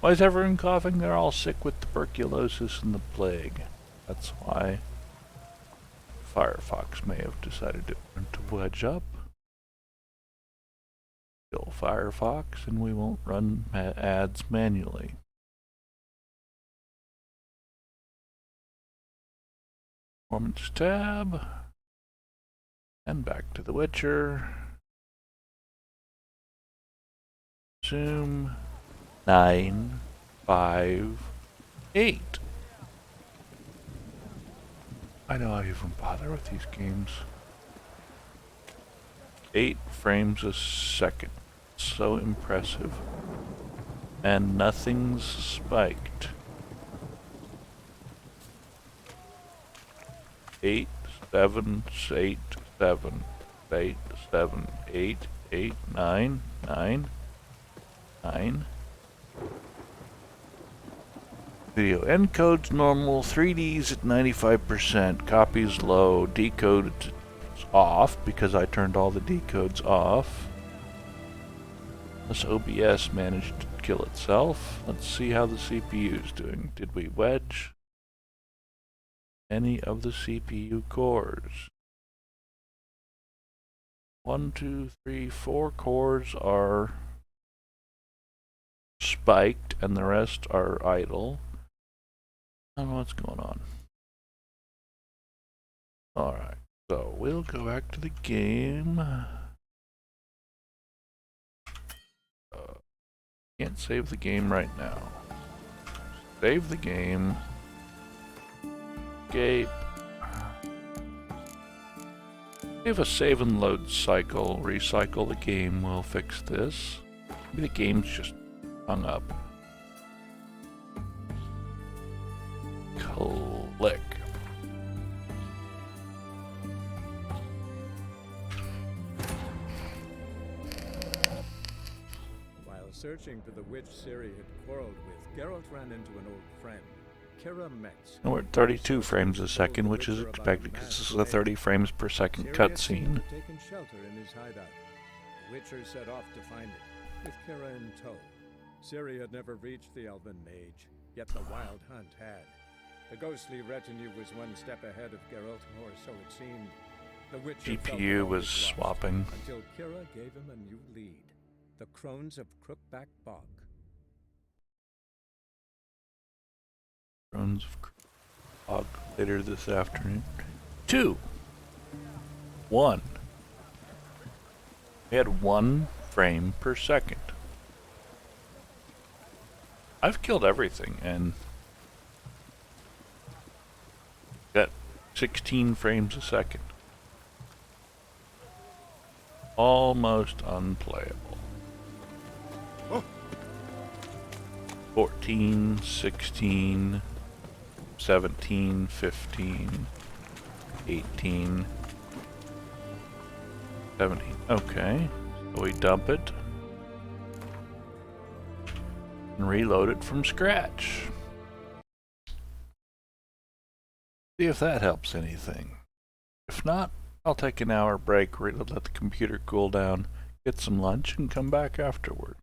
Why is everyone coughing? They're all sick with tuberculosis and the plague. That's why Firefox may have decided to wedge up. Kill Firefox and we won't run ads manually. Performance tab. And back to The Witcher. Zoom. 9, 5, 8. I know I even bother with these games. 8 frames a second. So impressive. And nothing's spiked. 8, 7, 8, 7, 8, 7, 8, 8, 9, 9, 9. Video encode's normal, 3D's at 95%, copies low, decode off because I turned all the decodes off. This OBS managed to kill itself. Let's see how the CPU is doing. Did we wedge any of the CPU cores? 1, 2, 3, 4 cores are spiked and the rest are idle. I don't know what's going on. Alright, so we'll go back to the game. Can't save the game right now. Save the game. Escape. If a save and load cycle, recycle the game will fix this. Maybe the game's just hung up. Click. While searching for the witch Ciri had quarreled with, Geralt ran into an old friend, Kira Metz. And we're at 32 frames a second, which is expected because this is a 30 frames per second cutscene. Taken shelter in his hideout. The Witcher set off to find it, with Kira in tow. Ciri had never reached the Elven Mage, yet the Wild Hunt had. The ghostly retinue was one step ahead of Geralt, or so it seemed. The Witcher GPU was swapping. Until Kira gave him a new lead. The Crones of Crookback Bog. Crones of Bog later this afternoon. 2. 1. We had 1 frame per second. I've killed everything and got 16 frames a second. Almost unplayable. 14, 16, 17, 15, 18, 17. Okay, so we dump it and reload it from scratch. See if that helps anything. If not, I'll take an hour break, let the computer cool down, get some lunch, and come back afterward.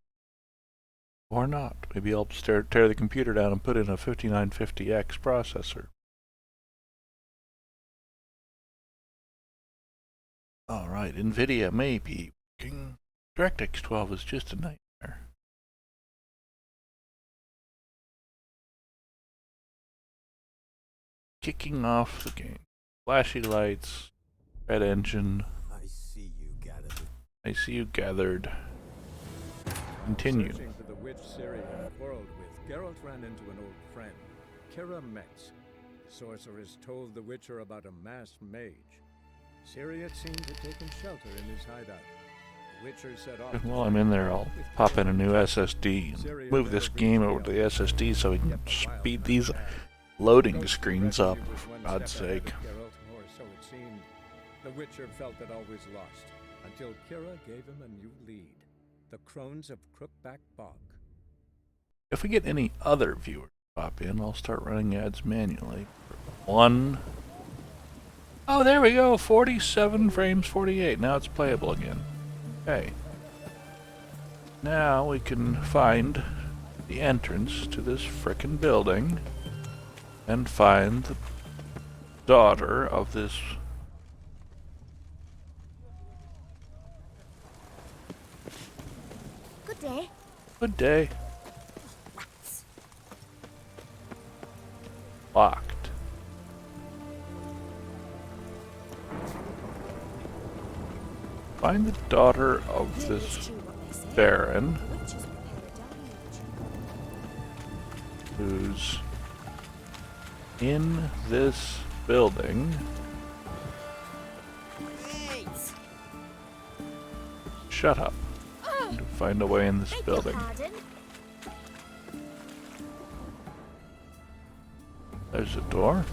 Or not. Maybe I'll tear the computer down and put in a 5950X processor. Alright, NVIDIA may be working. DirectX 12 is just a nightmare. Kicking off the game. Flashy lights, red engine. I see you gathered. Continue. Searching for the witch Ciri had quarreled with, Geralt ran into an old friend, Kira Metz. The sorceress told the Witcher about a masked mage. Ciri had seemed to taken shelter in his hideout. The Witcher set off. While I'm in there, I'll pop in a new SSD and move this game over to the SSD so we can speed these loading screens up, for God's sake. Geralt, or so it seemed. The Witcher felt that all was lost, until Kira gave him a new lead. The Crones of Crookback Bog. If we get any other viewers pop in, I'll start running ads manually. 1. Oh, there we go. 47 frames, 48. Now it's playable again. Okay. Now we can find the entrance to this frickin' building and find the daughter of this Day. Good day. Locked. Find the daughter of this Baron who's in this building. Shut up. To find a way in this building. There's a door.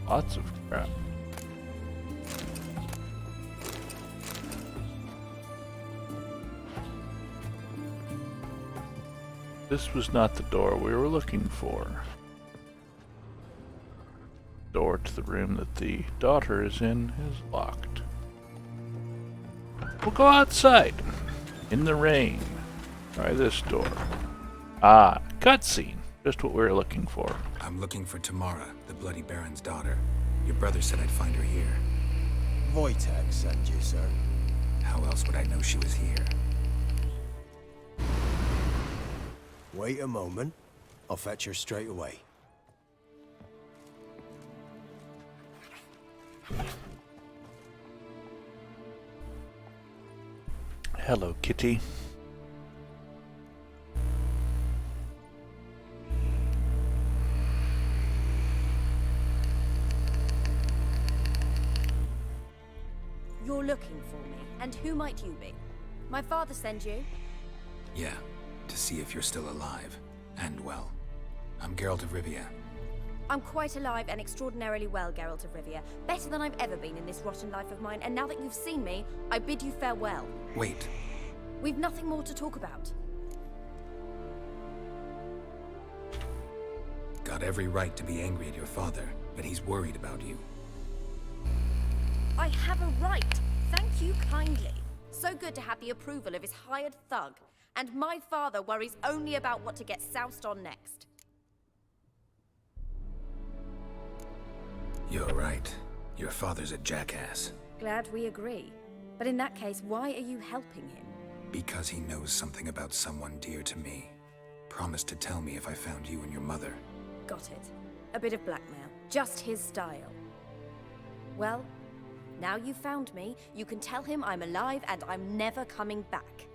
Lots of crap. This was not the door we were looking for. door to the room that the daughter is in is locked. We'll go outside. In the rain. Try this door. Ah, cutscene. Just what we were looking for. I'm looking for Tamara, the Bloody Baron's daughter. Your brother said I'd find her here. Wojtek sent you, sir. How else would I know she was here? Wait a moment. I'll fetch her straight away. Hello, kitty. You're looking for me, and who might you be? My father sent you? Yeah, to see if you're still alive. And well. I'm Geralt of Rivia. I'm quite alive and extraordinarily well, Geralt of Rivia. Better than I've ever been in this rotten life of mine, and now that you've seen me, I bid you farewell. Wait. We've nothing more to talk about. Got every right to be angry at your father, but he's worried about you. I have a right. Thank you kindly. So good to have the approval of his hired thug. And my father worries only about what to get soused on next. You're right. Your father's a jackass. Glad we agree. But in that case, why are you helping him? Because he knows something about someone dear to me. Promised to tell me if I found you and your mother. Got it. A bit of blackmail. Just his style. Well, now you've found me, you can tell him I'm alive and I'm never coming back.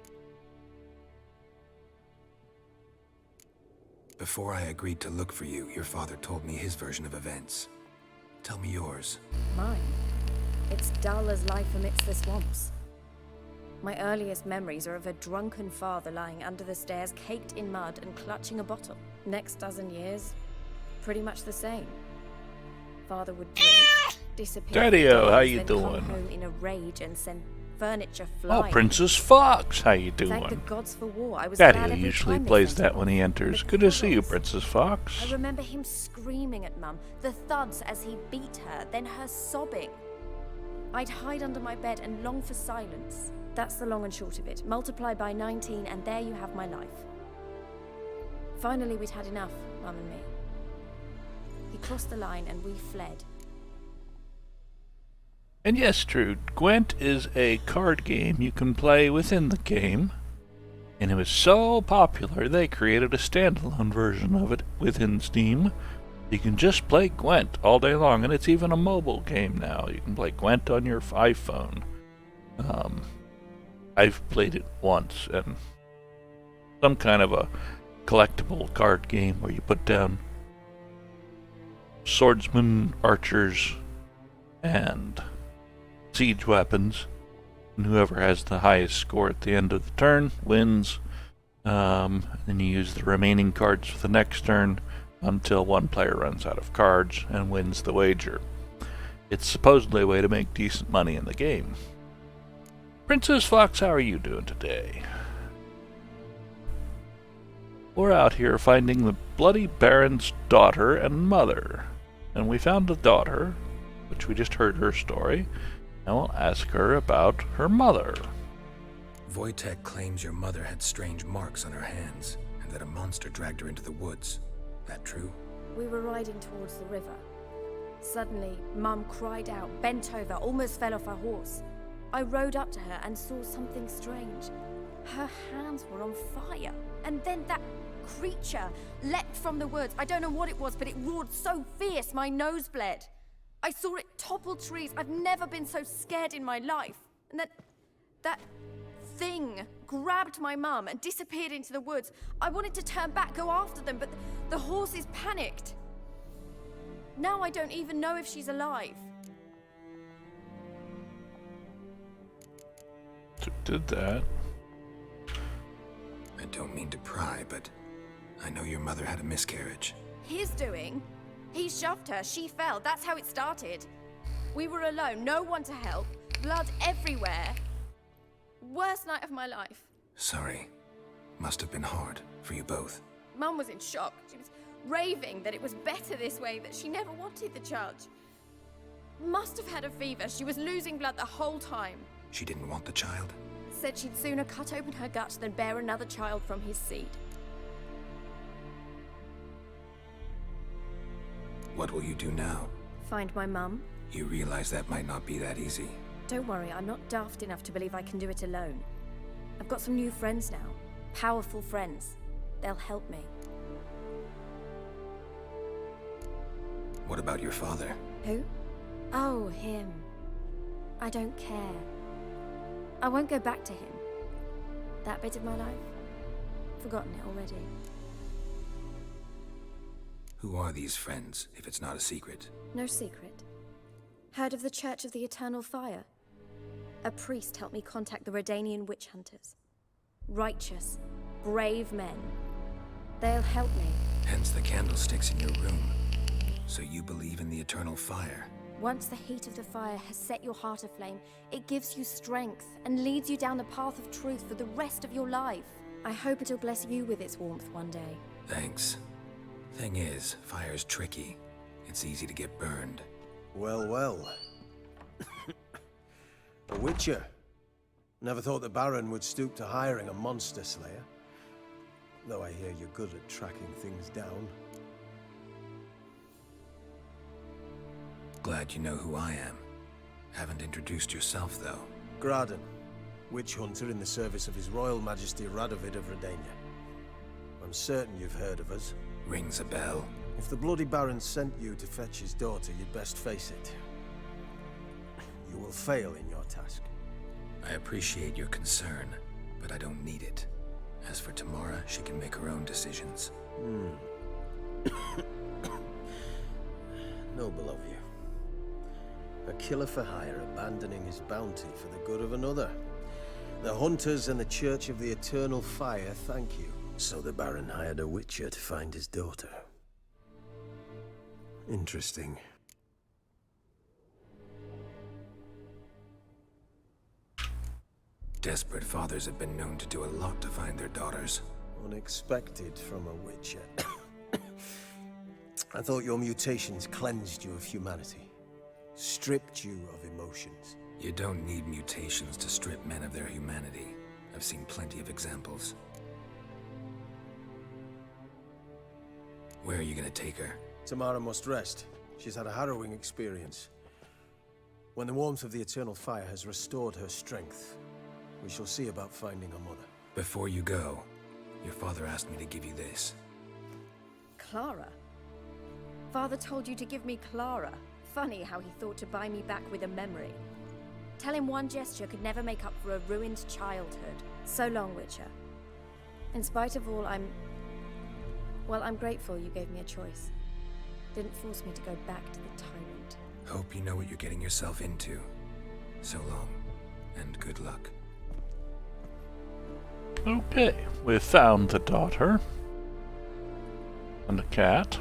Before I agreed to look for you, your father told me his version of events. Tell me yours. Mine? It's dull as life amidst the swamps. My earliest memories are of a drunken father lying under the stairs, caked in mud and clutching a bottle. Next dozen years, pretty much the same. Father would drink, disappear. Daddy-o, how you then doing? Come home in a rage and send furniture Oh, flying. Princess Fox, how you doing? Thank the gods for war. I was glad Daddy every usually time they plays sent that him when off. he enters. The Good to see you, quarrels. Princess Fox. I remember him screaming at Mum, the thuds as he beat her, then her sobbing. I'd hide under my bed and long for silence. That's the long and short of it. Multiply by 19 and there you have my life. Finally, we'd had enough, Mum and me. He crossed the line and we fled. And yes, Trude, Gwent is a card game you can play within the game. And it was so popular, they created a standalone version of it within Steam. You can just play Gwent all day long, and it's even a mobile game now. You can play Gwent on your iPhone. I've played it once, and some kind of a collectible card game where you put down swordsmen, archers, and siege weapons, and whoever has the highest score at the end of the turn wins. Then you use the remaining cards for the next turn until one player runs out of cards and wins the wager. It's supposedly a way to make decent money in the game. Princess Fox, how are you doing today? We're out here finding the Bloody Baron's daughter and mother. And we found the daughter, which we just heard her story, and we'll ask her about her mother. Wojtek claims your mother had strange marks on her hands, and that a monster dragged her into the woods. That true? We were riding towards the river. Suddenly, Mum cried out, bent over, almost fell off her horse. I rode up to her and saw something strange. Her hands were on fire. And then that creature leapt from the woods. I don't know what it was, but it roared so fierce my nose bled. I saw it topple trees. I've never been so scared in my life. And then that thing grabbed my mum and disappeared into the woods. I wanted to turn back, go after them, but the horses panicked. Now I don't even know if she's alive. Who did that? I don't mean to pry, but I know your mother had a miscarriage. His doing. He shoved her, she fell. That's how it started. We were alone, no one to help. Blood everywhere. Worst night of my life. Sorry. Must have been hard for you both. Mum was in shock. She was raving that it was better this way, that she never wanted the charge. Must have had a fever. She was losing blood the whole time. She didn't want the child? Said she'd sooner cut open her gut than bear another child from his seed. What will you do now? Find my mum. You realize that might not be that easy. Don't worry, I'm not daft enough to believe I can do it alone. I've got some new friends now. Powerful friends. They'll help me. What about your father? Who? Oh, him. I don't care. I won't go back to him. That bit of my life? Forgotten it already. Who are these friends, if it's not a secret? No secret. Heard of the Church of the Eternal Fire? A priest helped me contact the Redanian witch hunters. Righteous, brave men. They'll help me. Hence the candlesticks in your room. So you believe in the eternal fire? Once the heat of the fire has set your heart aflame, it gives you strength and leads you down the path of truth for the rest of your life. I hope it'll bless you with its warmth one day. Thanks. Thing is, fire's tricky. It's easy to get burned. Well, well. A witcher. Never thought the Baron would stoop to hiring a monster slayer. Though I hear you're good at tracking things down. Glad you know who I am. Haven't introduced yourself, though. Graden, witch hunter in the service of His Royal Majesty Radovid of Redania. I'm certain you've heard of us. Rings a bell. If the Bloody Baron sent you to fetch his daughter, you'd best face it. You will fail in your task. I appreciate your concern, but I don't need it. As for Tamara, she can make her own decisions. Noble of you. A killer for hire abandoning his bounty for the good of another. The hunters and the Church of the Eternal Fire thank you. So the Baron hired a witcher to find his daughter. Interesting. Desperate fathers have been known to do a lot to find their daughters. Unexpected from a witcher. I thought your mutations cleansed you of humanity. Stripped you of emotions. You don't need mutations to strip men of their humanity. I've seen plenty of examples. Where are you gonna take her? Tamara must rest. She's had a harrowing experience. When the warmth of the Eternal Fire has restored her strength, we shall see about finding her mother. Before you go, your father asked me to give you this. Clara? Father told you to give me Clara. Funny how he thought to buy me back with a memory. Tell him one gesture could never make up for a ruined childhood. So long, Witcher. In spite of all, I'm grateful you gave me a choice. Didn't force me to go back to the tyrant. Hope you know what you're getting yourself into. So long, and good luck. Okay, we found the daughter. And the cat.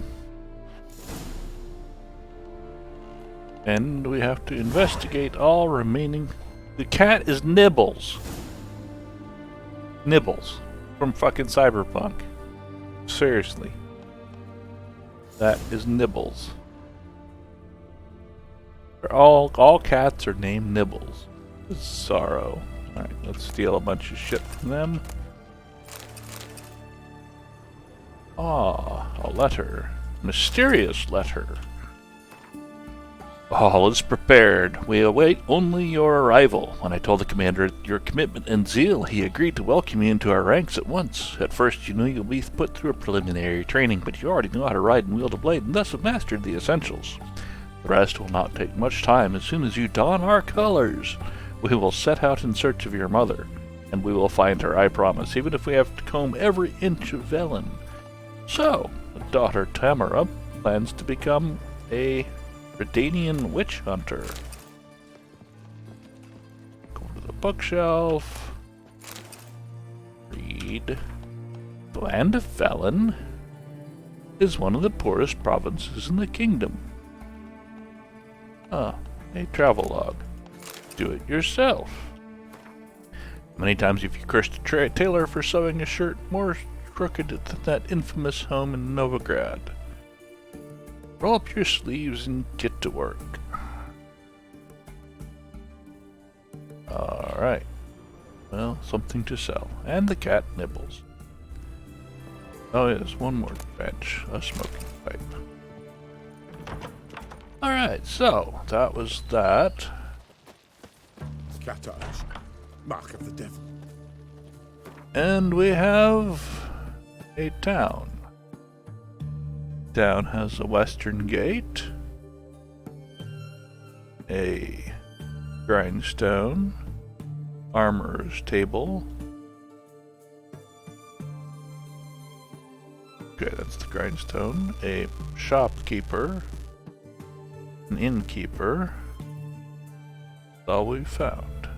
And we have to investigate all remaining... The cat is Nibbles. Nibbles. From fucking Cyberpunk. Seriously. That is Nibbles. All cats are named Nibbles. Sorrow. Alright, let's steal a bunch of shit from them. Ah, a letter. Mysterious letter. All is prepared. We await only your arrival. When I told the commander your commitment and zeal, he agreed to welcome you into our ranks at once. At first you knew you'll be put through a preliminary training, but you already know how to ride and wield a blade, and thus have mastered the essentials. The rest will not take much time. As soon as you don our colors, we will set out in search of your mother, and we will find her, I promise, even if we have to comb every inch of Velen. So, the daughter Tamara plans to become a Redanian witch hunter. Go to the bookshelf. Read. The land of Velen is one of the poorest provinces in the kingdom. Ah, a travelogue. Do it yourself. Many times if you cursed a tailor for sewing a shirt more crooked than that infamous home in Novigrad. Roll up your sleeves and get to work. Alright. Well, something to sell. And the cat nibbles. Oh, yes, one more bench. A smoking pipe. Alright, so that was that. Cat eyes. Mark of the devil. And we have a town. Town has a western gate, a grindstone, armorer's table. Okay, that's the grindstone. A shopkeeper, an innkeeper. That's all we've found.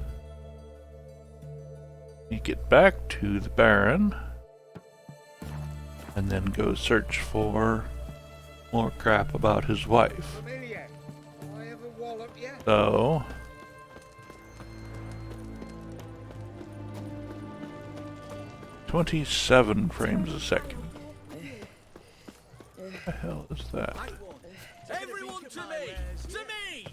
You get back to the Baron, and then go search for more crap about his wife. So, "27 frames a second. What the hell is that? Everyone to me! To me!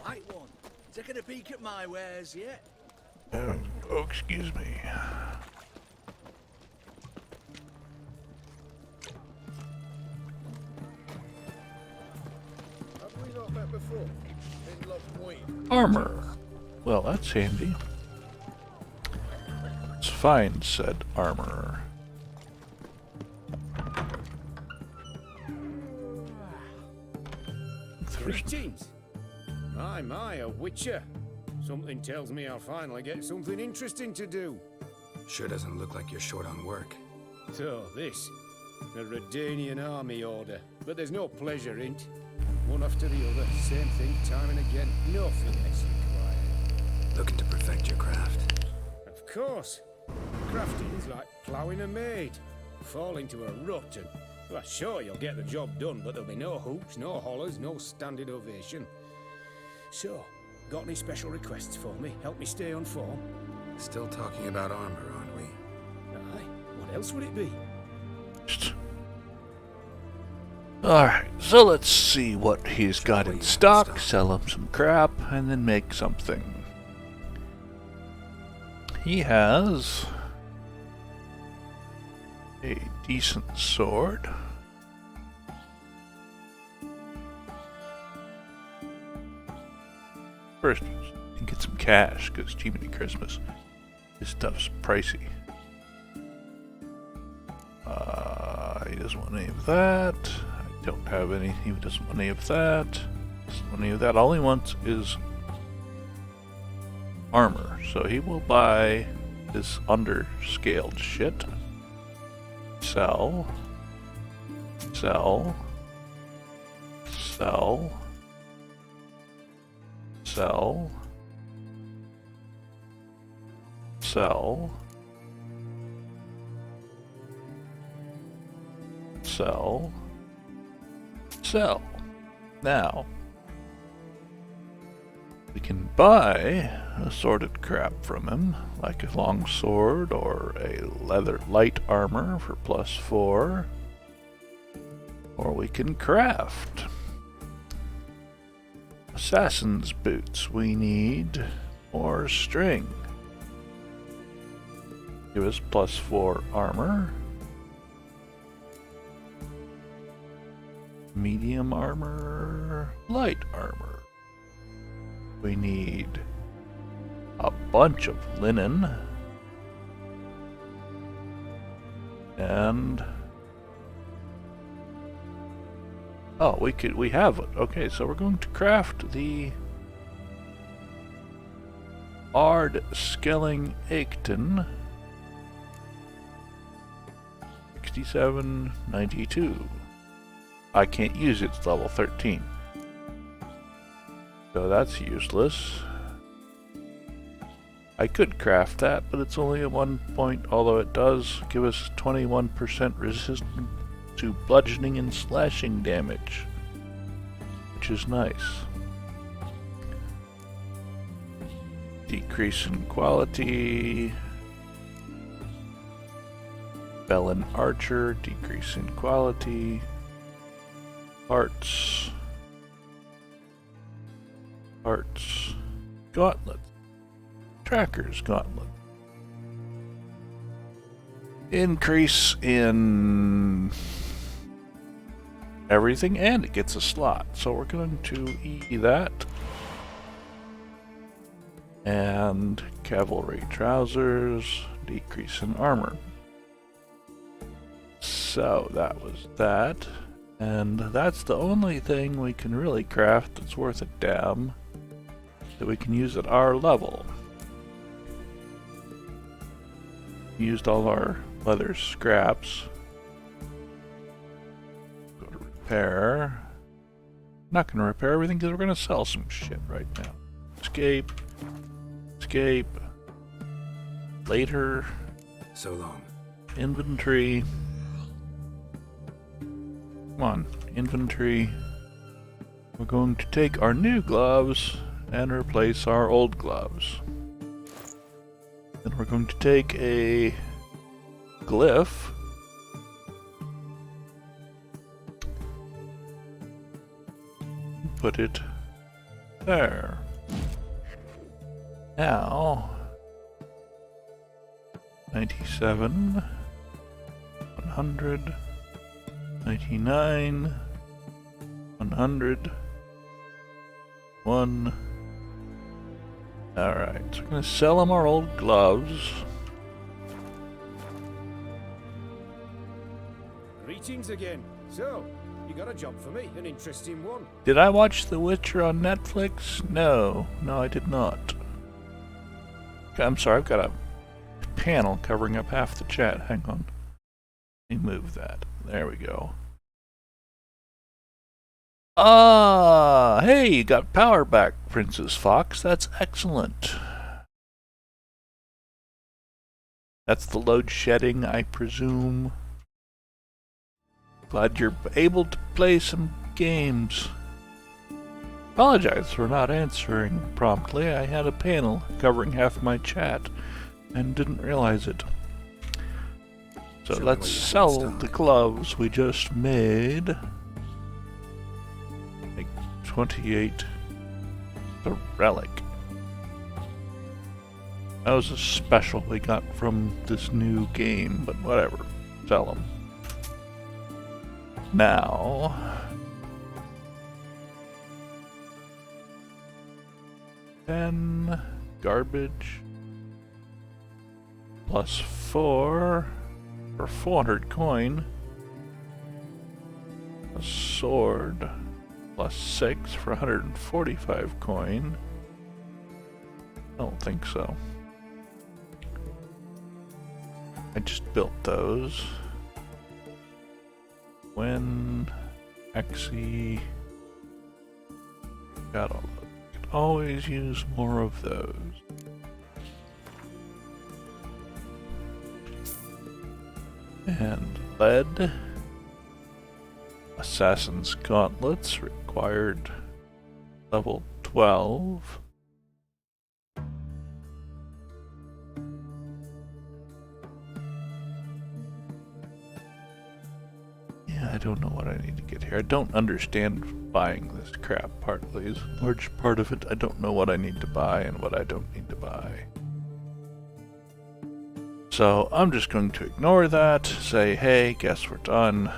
White one, taking a peek at my wares yet? Oh, excuse me. Have we not met before? In Lockmoy? Armor. Well, that's handy. It's fine, said armorer. Greetings. My, a witcher. Something tells me I'll finally get something interesting to do. Sure doesn't look like you're short on work. So, this. A Redanian army order. But there's no pleasure in it. One after the other, same thing time and again. No finesse required. Looking to perfect your craft? Of course. Crafting's like ploughing a maid. Fall into a rut and... Well, sure, you'll get the job done, but there'll be no hoops, no hollers, no standing ovation. So, got any special requests for me? Help me stay on form? Still talking about armor, aren't we? Aye. What else would it be? Alright, so let's see what he's got in stock, sell him some crap, and then make something. He has a decent sword. First, you can get some cash, because Jiminy Christmas, this stuff's pricey. He doesn't want any of that. I don't have any. He doesn't want any of that. Doesn't want any of that. All he wants is armor. So he will buy this underscaled shit. Sell. Sell. Sell. Sell. Sell. Sell. Sell. Now, we can buy assorted crap from him, like a long sword or a leather light armor for +4, or we can craft assassin's boots. We need more string. Give us +4 armor. Medium armor, light armor. We need a bunch of linen. And oh, we have it. Okay, so we're going to craft the Ard Skelling Aegton 6792. I can't use it, it's level 13. So that's useless. I could craft that, but it's only at 1 point, although it does give us 21% resistance to bludgeoning and slashing damage, which is nice. Decrease in quality. Felon Archer, decrease in quality. Parts. Gauntlet. Tracker's Gauntlet. Increase in everything, and it gets a slot. So we're going to E that. And Cavalry Trousers, decrease in armor. So that was that. And that's the only thing we can really craft that's worth a damn that we can use at our level. Used all our leather scraps. Go to repair. Not going to repair everything because we're going to sell some shit right now. Escape. Escape. Later. So long. Inventory. Come on, inventory. We're going to take our new gloves and replace our old gloves. Then we're going to take a glyph. Put it there. Now, 97, 100, 99, 100, 1. Alright, so we're going to sell them our old gloves. Greetings again. So, you got a job for me, an interesting one. Did I watch The Witcher on Netflix? No, I did not. I'm sorry, I've got a panel covering up half the chat. Hang on. Let me move that. There we go. Ah, hey, you got power back, Princess Fox. That's excellent. That's the load shedding, I presume. Glad you're able to play some games. Apologize for not answering promptly. I had a panel covering half my chat and didn't realize it. So let's sell the gloves we just made. Make 28. The relic. That was a special we got from this new game, but whatever. Sell them. Now, 10 garbage plus 4 for 400 coin. A sword plus 6 for 145 coin. I don't think so. I just built those. When XE got all those. Could always use more of those. And lead. Assassin's Gauntlets required level 12. I don't know what I need to get here. I don't understand buying this crap, partly. Is a large part of it. I don't know what I need to buy and what I don't need to buy. So I'm just going to ignore that, say, hey, guess we're done.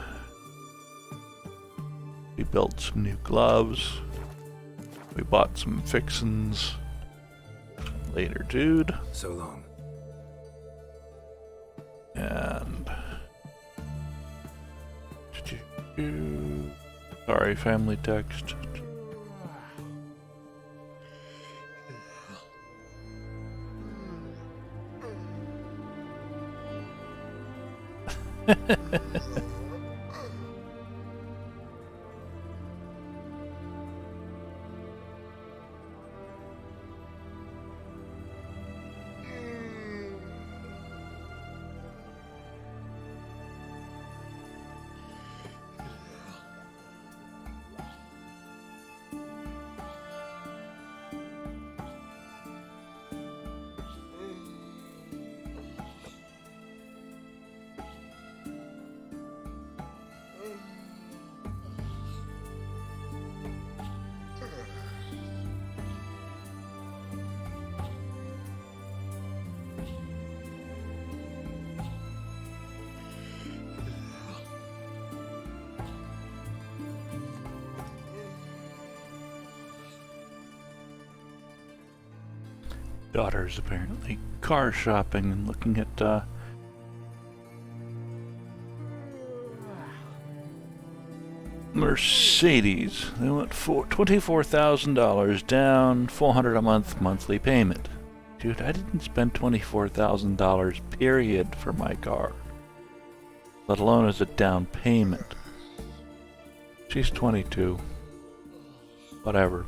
We built some new gloves. We bought some fixins. Later, dude. So long. And... sorry, family text. daughter's apparently car shopping and looking at Mercedes. They went for $24,000 down, $400 a month monthly payment. Dude, I didn't spend $24,000 period for my car, let alone as a down payment. She's 22. Whatever.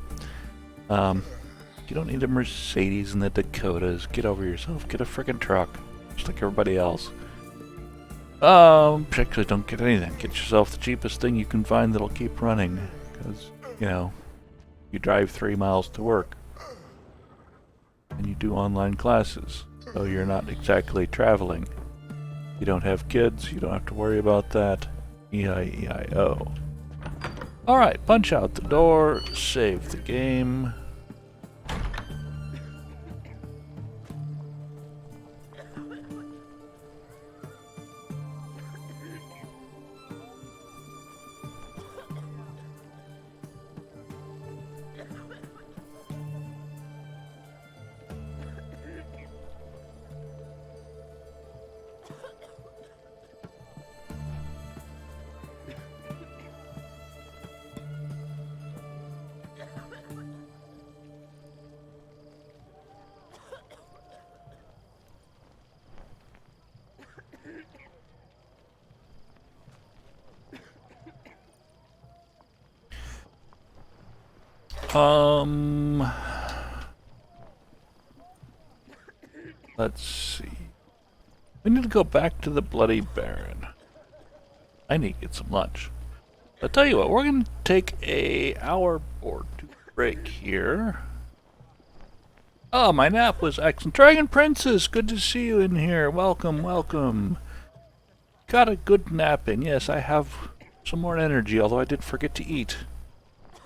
You don't need a Mercedes in the Dakotas. Get over yourself. Get a frickin' truck, just like everybody else. Actually, don't get anything. Get yourself the cheapest thing you can find that'll keep running, because, you know, you drive 3 miles to work, and you do online classes, so you're not exactly traveling. You don't have kids, you don't have to worry about that. E-I-E-I-O. Alright, punch out the door, save the game. Let's see. We need to go back to the Bloody Baron. I need to get some lunch. I'll tell you what, we're going to take a hour or two break here. Oh, my nap was excellent. Dragon Princess, good to see you in here. Welcome, welcome. Got a good nap in. Yes, I have some more energy, although I did forget to eat.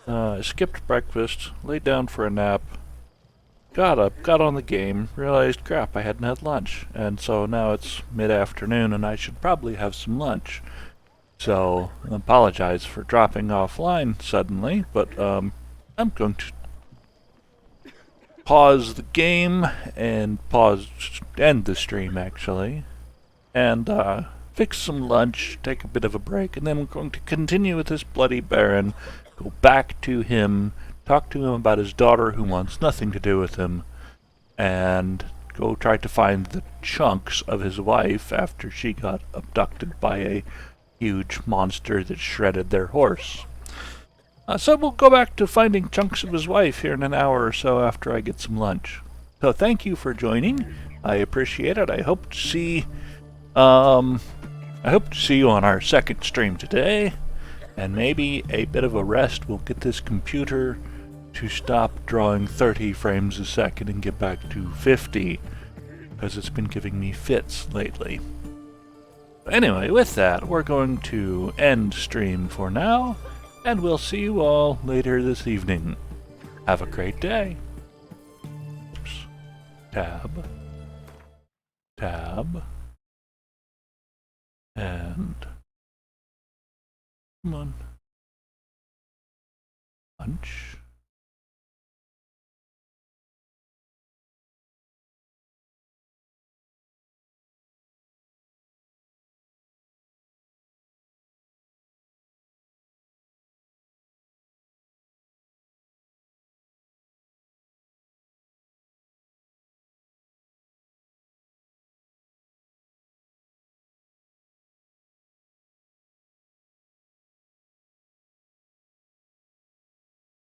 I skipped breakfast, laid down for a nap, got up, got on the game, realized, crap, I hadn't had lunch. And so now it's mid-afternoon and I should probably have some lunch. So, I apologize for dropping offline suddenly, but I'm going to pause the game and end the stream actually, and fix some lunch, take a bit of a break, and then we're going to continue with this Bloody Baron. Go back to him, talk to him about his daughter who wants nothing to do with him, and go try to find the chunks of his wife after she got abducted by a huge monster that shredded their horse. So we'll go back to finding chunks of his wife here in an hour or so after I get some lunch. So thank you for joining. I appreciate it. I hope to see you on our second stream today. And maybe a bit of a rest will get this computer to stop drawing 30 frames a second and get back to 50, because it's been giving me fits lately. Anyway, with that, we're going to end stream for now, and we'll see you all later this evening. Have a great day. Oops. Tab. Tab. And... come on. Lunch.